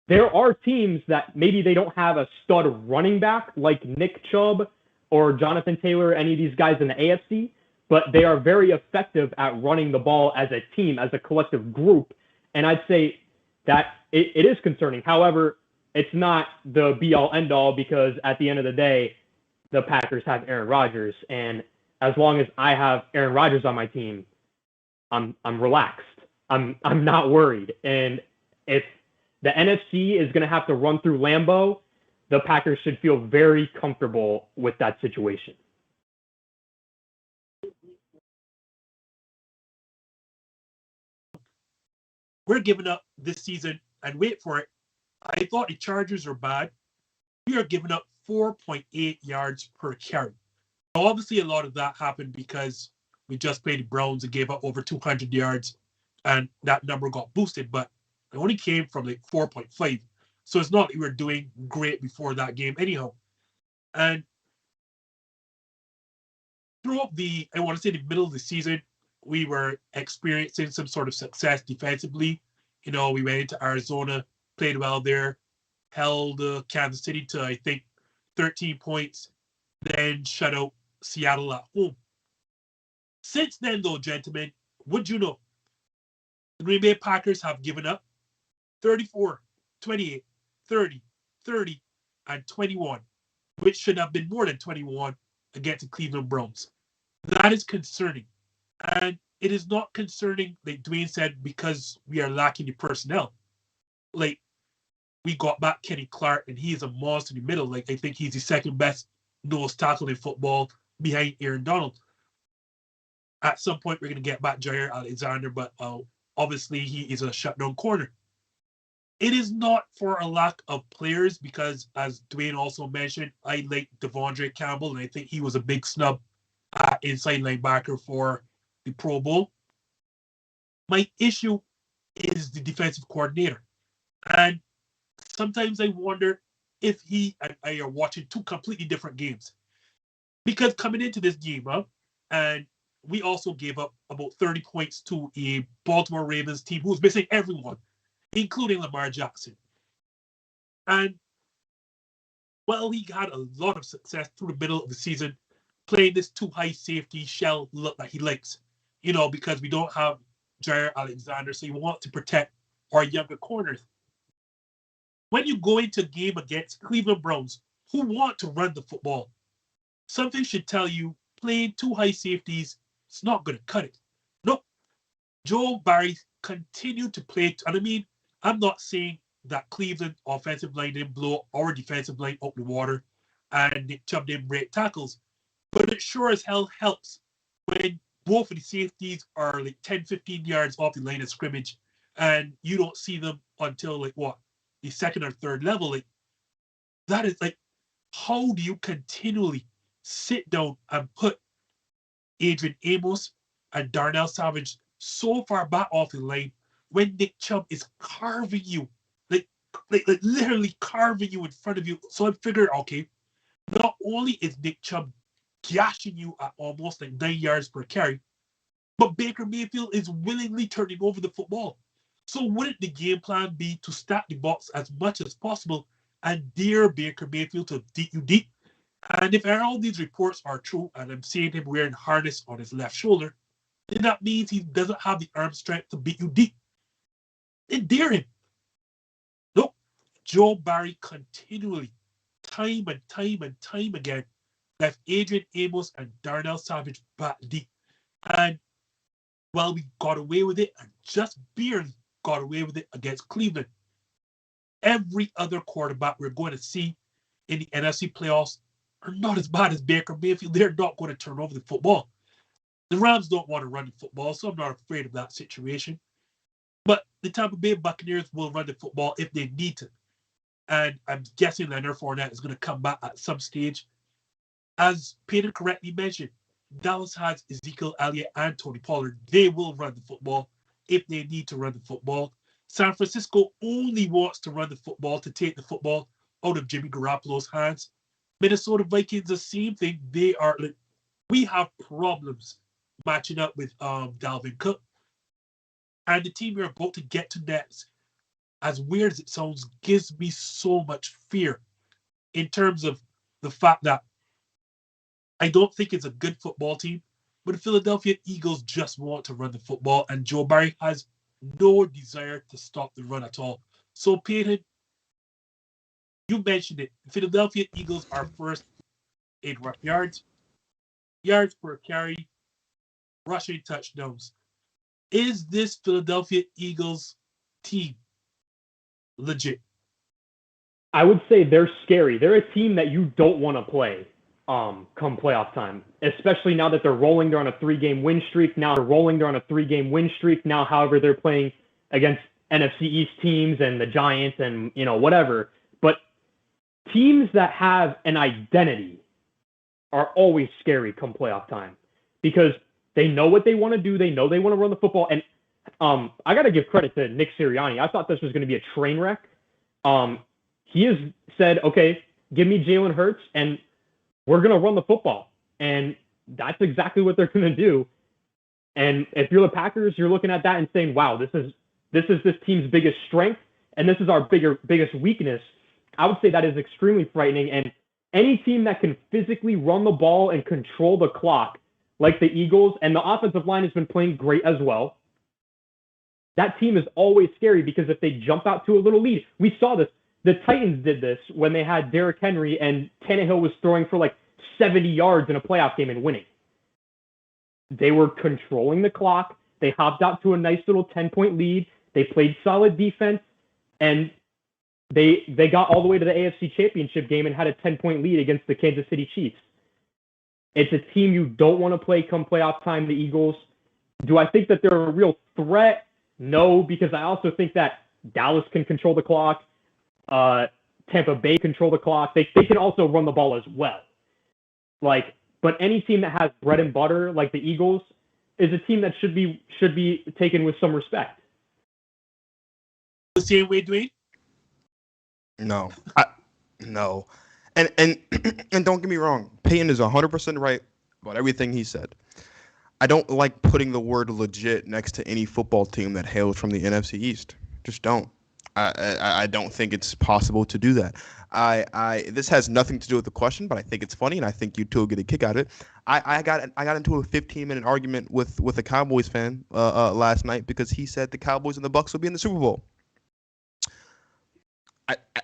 there are teams that maybe they don't have a stud running back like Nick Chubb or Jonathan Taylor, any of these guys in the AFC, but they are very effective at running the ball as a team, as a collective group. And I'd say that it is concerning. However, it's not the be-all, end-all, because at the end of the day, the Packers have Aaron Rodgers. And as long as I have Aaron Rodgers on my team, I'm relaxed. I'm not worried. And if the NFC is going to have to run through Lambeau, the Packers should feel very comfortable with that situation. We're giving up this season, and wait for it, I thought the Chargers are bad. We are giving up 4.8 yards per carry. Now, obviously, a lot of that happened because we just played the Browns and gave up over 200 yards, and that number got boosted, but it only came from like 4.5. So it's not like we were doing great before that game anyhow. And throughout the middle of the season, we were experiencing some sort of success defensively. We went into Arizona, played well there, held Kansas City to, I think, 13 points, then shut out Seattle at home. Since then, though, gentlemen, would you know, the Green Bay Packers have given up 34, 28, 30, 30, and 21, which should have been more than 21 against the Cleveland Browns. That is concerning. And it is not concerning, like Dwayne said, because we are lacking the personnel. Like, we got back Kenny Clark, and he is a monster in the middle. Like, I think he's the second best nose tackle in football behind Aaron Donald. At some point, we're going to get back Jair Alexander, but obviously he is a shutdown corner. It is not for a lack of players because, as Dwayne also mentioned, I like Devondre Campbell, and I think he was a big snub inside linebacker for the Pro Bowl. My issue is the defensive coordinator. And sometimes I wonder if he and I are watching two completely different games. Because coming into this game, and we also gave up about 30 points to a Baltimore Ravens team who was missing everyone, including Lamar Jackson. And while he had a lot of success through the middle of the season, playing this too high safety shell look that he likes, because we don't have Jair Alexander, so you want to protect our younger corners. When you go into a game against Cleveland Browns, who want to run the football, something should tell you playing two high safeties, it's not going to cut it. Nope. Joe Barry continued to play, and I mean, I'm not saying that Cleveland offensive line didn't blow our defensive line up the water and Nick Chubb didn't break tackles, but it sure as hell helps when both of the safeties are like 10, 15 yards off the line of scrimmage and you don't see them until the second or third level. Like, that is like, how do you continually sit down and put Adrian Amos and Darnell Savage so far back off the line when Nick Chubb is carving you, like literally carving you in front of you? So I figured, okay, not only is Nick Chubb gashing you at almost like 9 yards per carry, but Baker Mayfield is willingly turning over the football. So wouldn't the game plan be to stack the box as much as possible and dare Baker Mayfield to beat you deep? And if all these reports are true, and I'm seeing him wearing harness on his left shoulder, then that means he doesn't have the arm strength to beat you deep. Then dare him. Nope. Joe Barry continually, time and time and time again, left Adrian Amos and Darnell Savage back deep. And well, we got away with it, and just barely got away with it against Cleveland. Every other quarterback we're going to see in the NFC playoffs are not as bad as Baker Mayfield. They're not going to turn over the football. The Rams don't want to run the football, so I'm not afraid of that situation. But the Tampa Bay Buccaneers will run the football if they need to. And I'm guessing Leonard Fournette is going to come back at some stage. As Peter correctly mentioned, Dallas has Ezekiel Elliott and Tony Pollard. They will run the football if they need to run the football. San Francisco only wants to run the football to take the football out of Jimmy Garoppolo's hands. Minnesota Vikings, the same thing. We have problems matching up with Dalvin Cook. And the team we're about to get to next, as weird as it sounds, gives me so much fear in terms of the fact that I don't think it's a good football team, but the Philadelphia Eagles just want to run the football, and Joe Barry has no desire to stop the run at all. So, Peyton, you mentioned it. The Philadelphia Eagles are first in yards per carry, rushing touchdowns. Is this Philadelphia Eagles team legit? I would say they're scary. They're a team that you don't want to play come playoff time, especially now that they're rolling. They're on a 3-game win streak. Now, however, they're playing against NFC East teams and the Giants and, whatever. But teams that have an identity are always scary come playoff time because they know what they want to do. They know they want to run the football. And I got to give credit to Nick Sirianni. I thought this was going to be a train wreck. He has said, okay, give me Jalen Hurts and we're going to run the football. And that's exactly what they're going to do. And if you're the Packers, you're looking at that and saying, wow, this is this team's biggest strength and this is our biggest weakness. I would say that is extremely frightening. And any team that can physically run the ball and control the clock, like the Eagles, and the offensive line has been playing great as well, that team is always scary because if they jump out to a little lead, we saw this. The Titans did this when they had Derrick Henry and Tannehill was throwing for like 70 yards in a playoff game and winning. They were controlling the clock. They hopped out to a nice little 10-point lead. They played solid defense, and they got all the way to the AFC Championship game and had a 10-point lead against the Kansas City Chiefs. It's a team you don't want to play come playoff time, the Eagles. Do I think that they're a real threat? No, because I also think that Dallas can control the clock. Tampa Bay control the clock. They can also run the ball as well. But any team that has bread and butter, like the Eagles, is a team that should be taken with some respect. The same way, Dwayne? No. No. And don't get me wrong, Peyton is 100% right about everything he said. I don't like putting the word legit next to any football team that hails from the NFC East. Just don't. I don't think it's possible to do that. This has nothing to do with the question, but I think it's funny, and I think you two will get a kick out of it. I got into a 15-minute argument with a Cowboys fan last night because he said the Cowboys and the Bucs will be in the Super Bowl.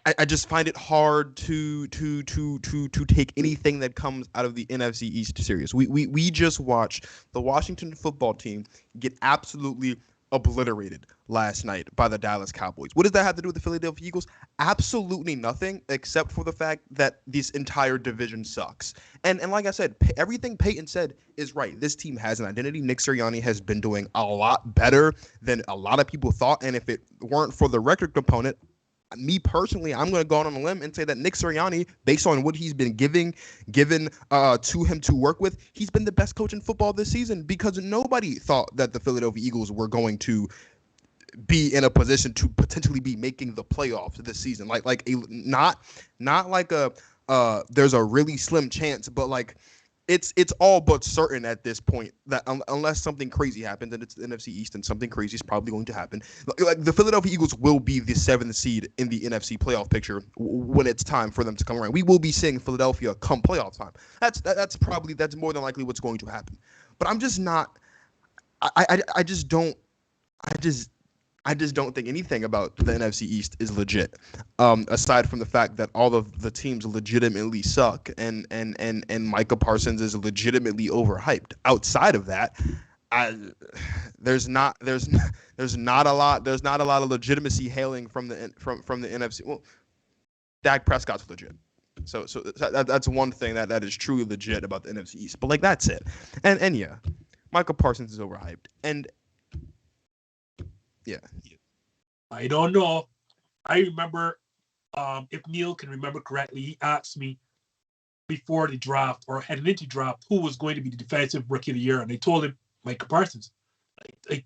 I just find it hard to take anything that comes out of the NFC East serious. We just watched the Washington football team get absolutely obliterated last night by the Dallas Cowboys. What does that have to do with the Philadelphia Eagles? Absolutely nothing, except for the fact that this entire division sucks. And like I said, everything Peyton said is right. This team has an identity. Nick Sirianni has been doing a lot better than a lot of people thought. And if it weren't for the record component, me personally, I'm going to go out on a limb and say that Nick Sirianni, based on what he's been given to him to work with, he's been the best coach in football this season because nobody thought that the Philadelphia Eagles were going to be in a position to potentially be making the playoffs this season. Not like there's a really slim chance, but like it's all but certain at this point that unless something crazy happens, and it's the NFC East, and something crazy is probably going to happen. Like the Philadelphia Eagles will be the 7th seed in the NFC playoff picture when it's time for them to come around. We will be seeing Philadelphia come playoff time. That's more than likely what's going to happen. But I'm just not. I just don't think anything about the NFC East is legit, aside from the fact that all of the teams legitimately suck and Micah Parsons is legitimately overhyped. Outside of that, there's not a lot of legitimacy hailing from the NFC. Well, Dak Prescott's legit. So that's one thing that is truly legit about the NFC East. But like that's it. And yeah, Micah Parsons is overhyped. And yeah. I don't know. I remember, if Neil can remember correctly, he asked me before the draft or heading into draft who was going to be the defensive rookie of the year, and I told him Micah Parsons. I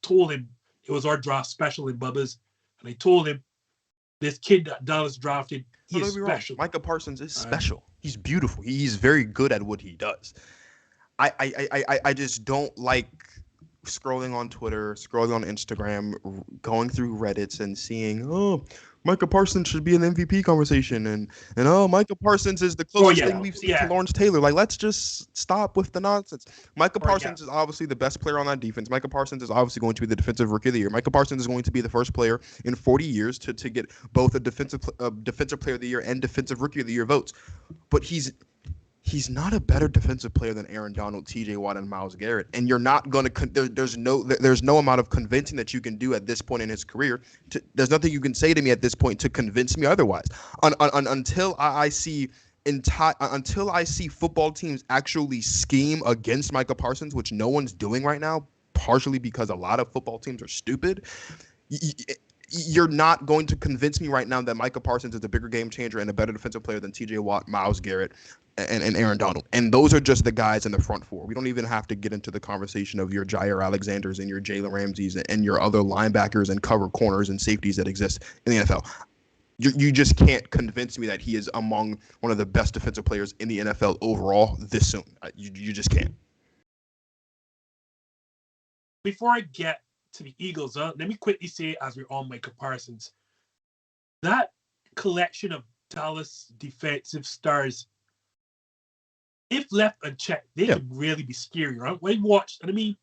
told him it was our draft special in Bubba's, and I told him this kid that Dallas drafted, he is special. Micah Parsons is special. He's beautiful. He's very good at what he does. I just don't like scrolling on Twitter, scrolling on Instagram, going through Reddits and seeing, oh, Micah Parsons should be in the MVP conversation, and oh, Micah Parsons is the Oh closest thing yeah, we've seen to yeah, Lawrence Taylor. Like, let's just stop with the nonsense. Micah or Parsons yeah. is obviously the best player on that defense. Micah Parsons is obviously going to be the defensive rookie of the year. Micah Parsons is going to be the first player in 40 years to get both a defensive player of the year and defensive rookie of the year votes. But he's not a better defensive player than Aaron Donald, T.J. Watt, and Myles Garrett. And you're not going to there's no amount of convincing that you can do at this point in his career. There's nothing you can say to me at this point to convince me otherwise. Until I see until I see football teams actually scheme against Micah Parsons, which no one's doing right now, partially because a lot of football teams are stupid. You're not going to convince me right now that Micah Parsons is a bigger game changer and a better defensive player than T.J. Watt, Myles Garrett, and Aaron Donald. And those are just the guys in the front four. We don't even have to get into the conversation of your Jair Alexanders and your Jalen Ramseys and your other linebackers and cover corners and safeties that exist in the NFL. You just can't convince me that he is among one of the best defensive players in the NFL overall this soon. You just can't. Before I get to the Eagles, let me quickly say, as we're on Micah Parsons, that collection of Dallas defensive stars, if left unchecked, they can really be scary, right? When you watch, and I mean,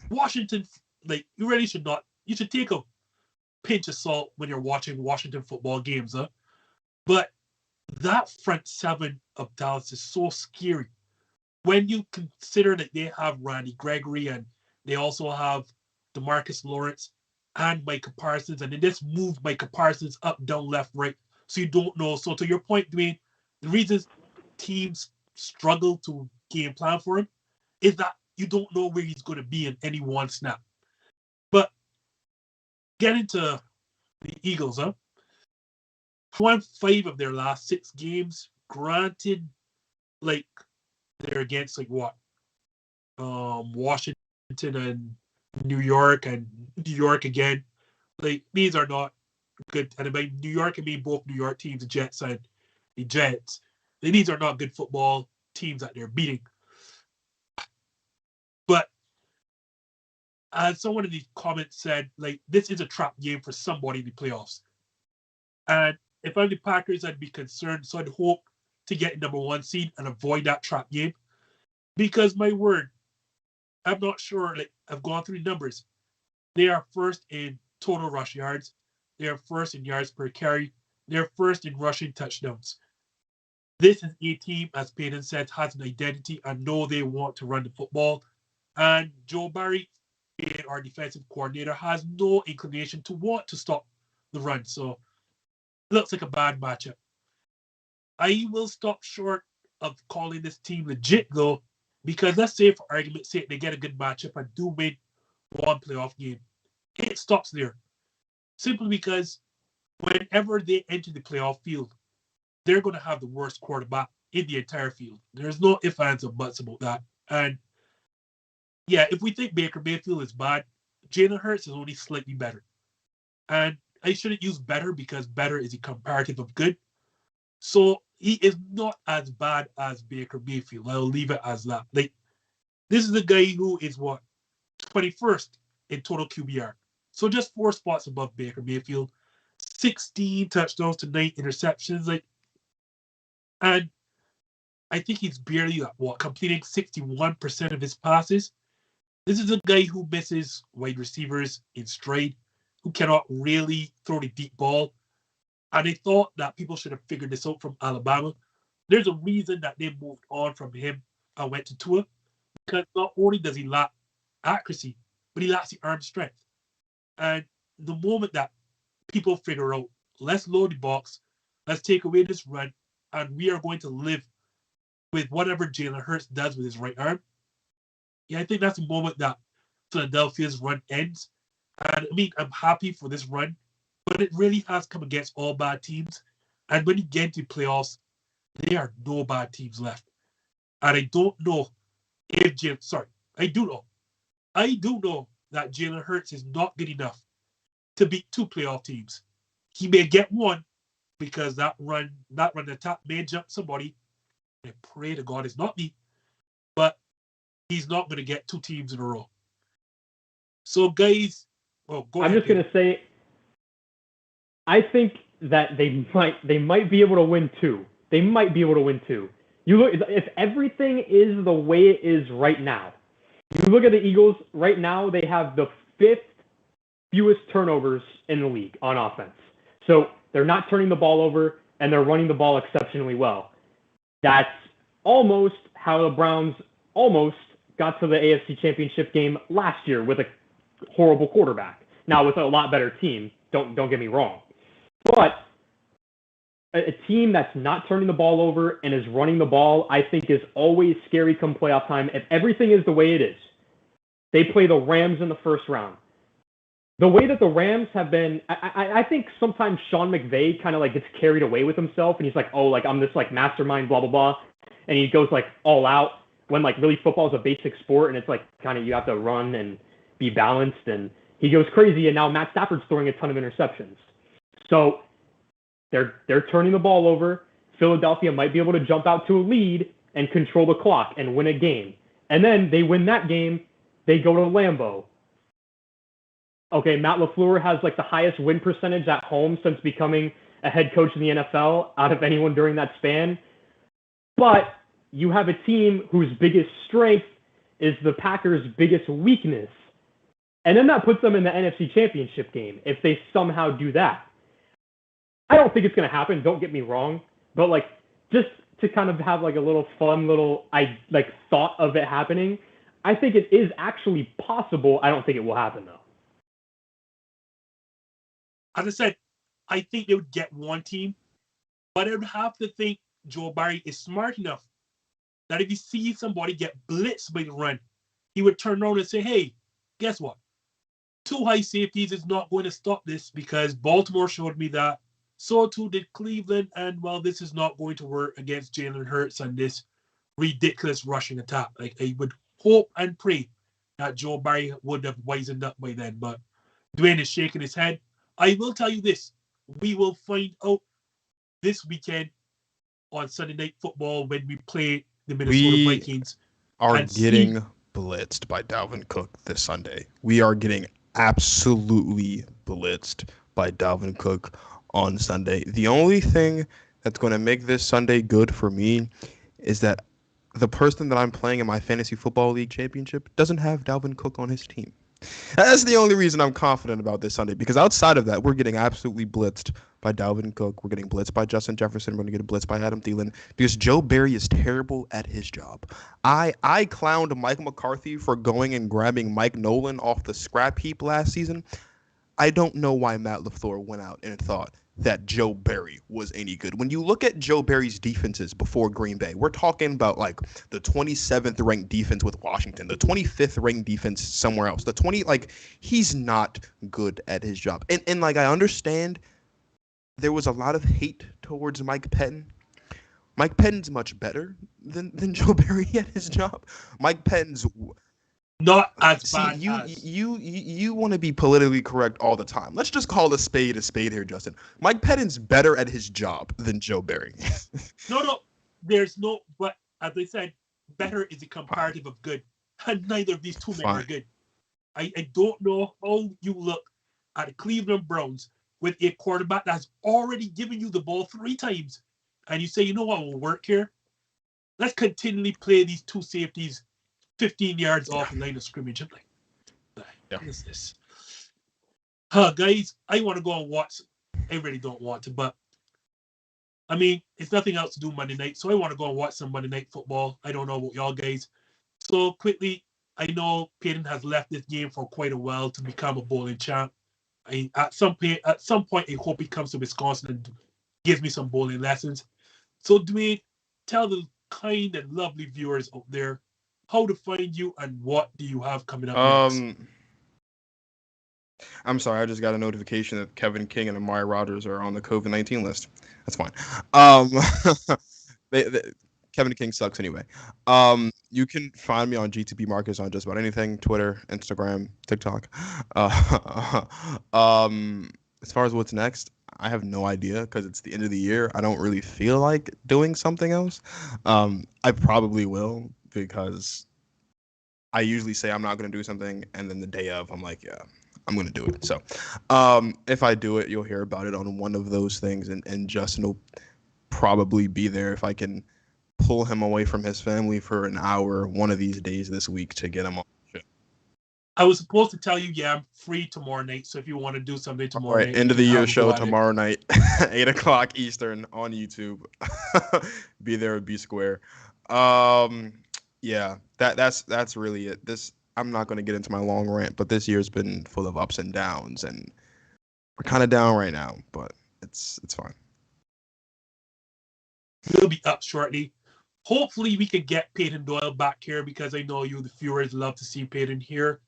Washington, like, you really should not, you should take a pinch of salt when you're watching Washington football games, but that front seven of Dallas is so scary. When you consider that they have Randy Gregory and they also have DeMarcus Lawrence and Micah Parsons, and they just move Micah Parsons up, down, left, right, so you don't know. So to your point, Dwayne, the reasons teams struggle to game plan for him is that you don't know where he's going to be in any one snap. But getting to the Eagles, won 5 of their last 6 games. Granted, like, they're against, like, what? Washington and New York and New York again. Like, these are not good. And I mean, New York, I mean both New York teams, the Jets and the Jets. These are not good football teams that they're beating. But as someone in the comments said, like, this is a trap game for somebody in the playoffs. And if I'm the Packers, I'd be concerned. So I'd hope to get number 1 seed and avoid that trap game. Because my word, I'm not sure. Like, I've gone through the numbers. They are first in total rush yards. They are first in yards per carry. They're first in rushing touchdowns. This is a team, as Peyton said, has an identity and know they want to run the football. And Joe Barry, our defensive coordinator, has no inclination to want to stop the run. So it looks like a bad matchup. I will stop short of calling this team legit, though, because let's say, for argument's sake, they get a good matchup and do win one playoff game. It stops there. Simply because whenever they enter the playoff field, they're going to have the worst quarterback in the entire field. There's no ifs, ands, or buts about that. And yeah, if we think Baker Mayfield is bad, Jalen Hurts is only slightly better. And I shouldn't use better because better is a comparative of good. So he is not as bad as Baker Mayfield. I'll leave it as that. Like, this is a guy who is what? 21st in total QBR. So just 4 spots above Baker Mayfield. 16 touchdowns to 9 interceptions. Like, and I think he's barely completing 61% of his passes. This is a guy who misses wide receivers in stride, who cannot really throw the deep ball. And I thought that people should have figured this out from Alabama. There's a reason that they moved on from him and went to Tua, because not only does he lack accuracy, but he lacks the arm strength. And the moment that people figure out, let's load the box, let's take away this run, and we are going to live with whatever Jalen Hurts does with his right arm. Yeah, I think that's the moment that Philadelphia's run ends. And I mean, I'm happy for this run, but it really has come against all bad teams. And when you get into playoffs, there are no bad teams left. And I don't know if I do know that Jalen Hurts is not good enough to beat 2 playoff teams. He may get one because that run attack may jump somebody. I pray to God it's not me. But he's not going to get 2 teams in a row. So, guys, go I'm ahead. just gonna say, I think that they might be able to win 2. They might be able to win 2. You look, if everything is the way it is right now. You look at the Eagles right now; they have the 5th fewest turnovers in the league on offense. So they're not turning the ball over, and they're running the ball exceptionally well. That's almost how the Browns almost got to the AFC Championship game last year with a horrible quarterback. Now with a lot better team, don't get me wrong. But a team that's not turning the ball over and is running the ball, I think is always scary come playoff time. If everything is the way it is, they play the Rams in the first round. The way that the Rams have been, I think sometimes Sean McVay kind of like gets carried away with himself, and he's like, oh, like I'm this like mastermind, blah blah blah, and he goes like all out when like really football is a basic sport, and it's like kind of you have to run and be balanced, and he goes crazy, and now Matt Stafford's throwing a ton of interceptions, so they're turning the ball over. Philadelphia might be able to jump out to a lead and control the clock and win a game, and then they win that game, they go to Lambeau. Okay, Matt LaFleur has like the highest win percentage at home since becoming a head coach in the NFL out of anyone during that span. But you have a team whose biggest strength is the Packers' biggest weakness. And then that puts them in the NFC Championship game if they somehow do that. I don't think it's going to happen, don't get me wrong. But like just to kind of have like a little fun little thought of it happening, I think it is actually possible. I don't think it will happen though. As I said, I think they would get one team, but I would have to think Joe Barry is smart enough that if he sees somebody get blitzed by the run, he would turn around and say, hey, guess what? 2 high safeties is not going to stop this because Baltimore showed me that. So too did Cleveland, and well, this is not going to work against Jalen Hurts and this ridiculous rushing attack. Like I would hope and pray that Joe Barry would have wisened up by then, but Dwayne is shaking his head. I will tell you this. We will find out this weekend on Sunday Night Football when we play the Minnesota Vikings. Are getting blitzed by Dalvin Cook this Sunday. We are getting absolutely blitzed by Dalvin Cook on Sunday. The only thing that's going to make this Sunday good for me is that the person that I'm playing in my fantasy football league championship doesn't have Dalvin Cook on his team. That's the only reason I'm confident about this Sunday, because outside of that, we're getting absolutely blitzed by Dalvin Cook. We're getting blitzed by Justin Jefferson. We're going to get blitzed by Adam Thielen because Joe Barry is terrible at his job. I clowned Mike McCarthy for going and grabbing Mike Nolan off the scrap heap last season. I don't know why Matt LaFleur went out and thought that Joe Barry was any good. When you look at Joe Barry's defenses before Green Bay, we're talking about like the 27th ranked defense with Washington, the 25th ranked defense somewhere else. He's not good at his job. And like I understand there was a lot of hate towards Mike Pettin. Mike Pettin's much better than Joe Barry at his job. Mike Pettin's not as bad. You want to be politically correct all the time. Let's just call a spade here, Justin. Mike Pettin's better at his job than Joe Barry. No, there's no. But as I said, better is a comparative of good, and neither of these two men are good. I don't know how you look at the Cleveland Browns with a quarterback that's already given you the ball 3 times, and you say, you know what will work here? Let's continually play these 2 safeties 15 yards off the line of scrimmage. I'm like, what is this? Guys, I want to go and watch. I really don't want to, but I mean, it's nothing else to do Monday night, so I want to go and watch some Monday Night Football. I don't know about y'all guys. So quickly, I know Peyton has left this game for quite a while to become a bowling champ. At some point, I hope he comes to Wisconsin and gives me some bowling lessons. So Dwayne, tell the kind and lovely viewers out there how to find you and what do you have coming up next. I'm sorry, I just got a notification that Kevin King and Amari Rodgers are on the COVID-19 list. That's fine. Kevin King sucks anyway. You can find me on GTB Marcus on just about anything: Twitter, Instagram, TikTok. As far as what's next, I have no idea because it's the end of the year. I don't really feel like doing something else. I probably will because I usually say I'm not going to do something, and then the day of, I'm like, yeah, I'm going to do it. So if I do it, you'll hear about it on one of those things, and Justin will probably be there if I can pull him away from his family for an hour one of these days this week to get him on the show. I was supposed to tell you, yeah, I'm free tomorrow night, so if you want to do something tomorrow night. End of the year show tomorrow night, 8 o'clock Eastern on YouTube. Be there or be square. Yeah, that's really it. I'm not going to get into my long rant, but this year's been full of ups and downs, and we're kind of down right now, but it's fine. We'll be up shortly. Hopefully, we can get Peyton Doyle back here because I know you, the viewers, love to see Peyton here.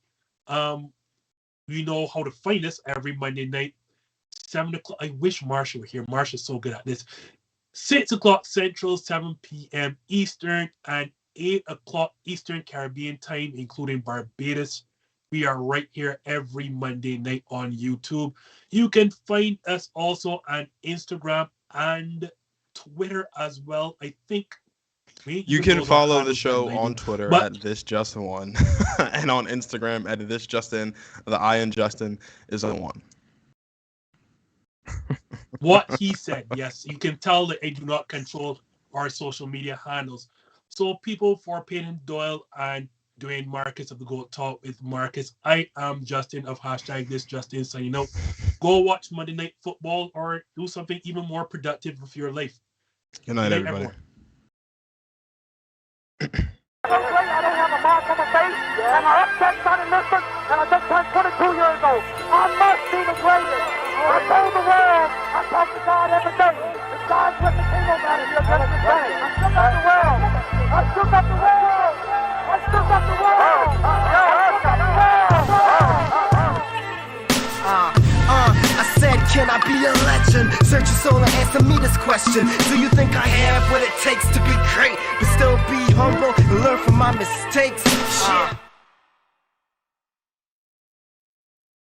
You know how to find us every Monday night, 7 o'clock. I wish Marsha were here. Marsha's so good at this. 6 o'clock Central, 7 p.m. Eastern, and 8 o'clock Eastern Caribbean time, including Barbados. We are right here every Monday night on YouTube. You can find us also on Instagram and Twitter as well. I think you can follow the show on Twitter at ThisJustin1 and on Instagram at ThisJustin. The I in Justin is on 1. What he said, yes. You can tell that I do not control our social media handles. So people, for Peyton Doyle and Dwayne Marcus of the Goat Talk with Marcus, I am Justin of #ThisJustin signing out. Go watch Monday Night Football or do something even more productive with your life. Good night, everybody. I don't have a mark on my face, and my upset son in Lisbon, and I just turned 22 years old. I must be the greatest. I told the world, I talk to God every day. If God's with me, ain't no matter, you're just the same. I shook up the world. I shook up the world. I shook up the world. I shook up the world. I said, can I be a legend? Search your soul and answer me this question. Do you think I have what it takes to be great, but still be humble and learn from my mistakes? Shit.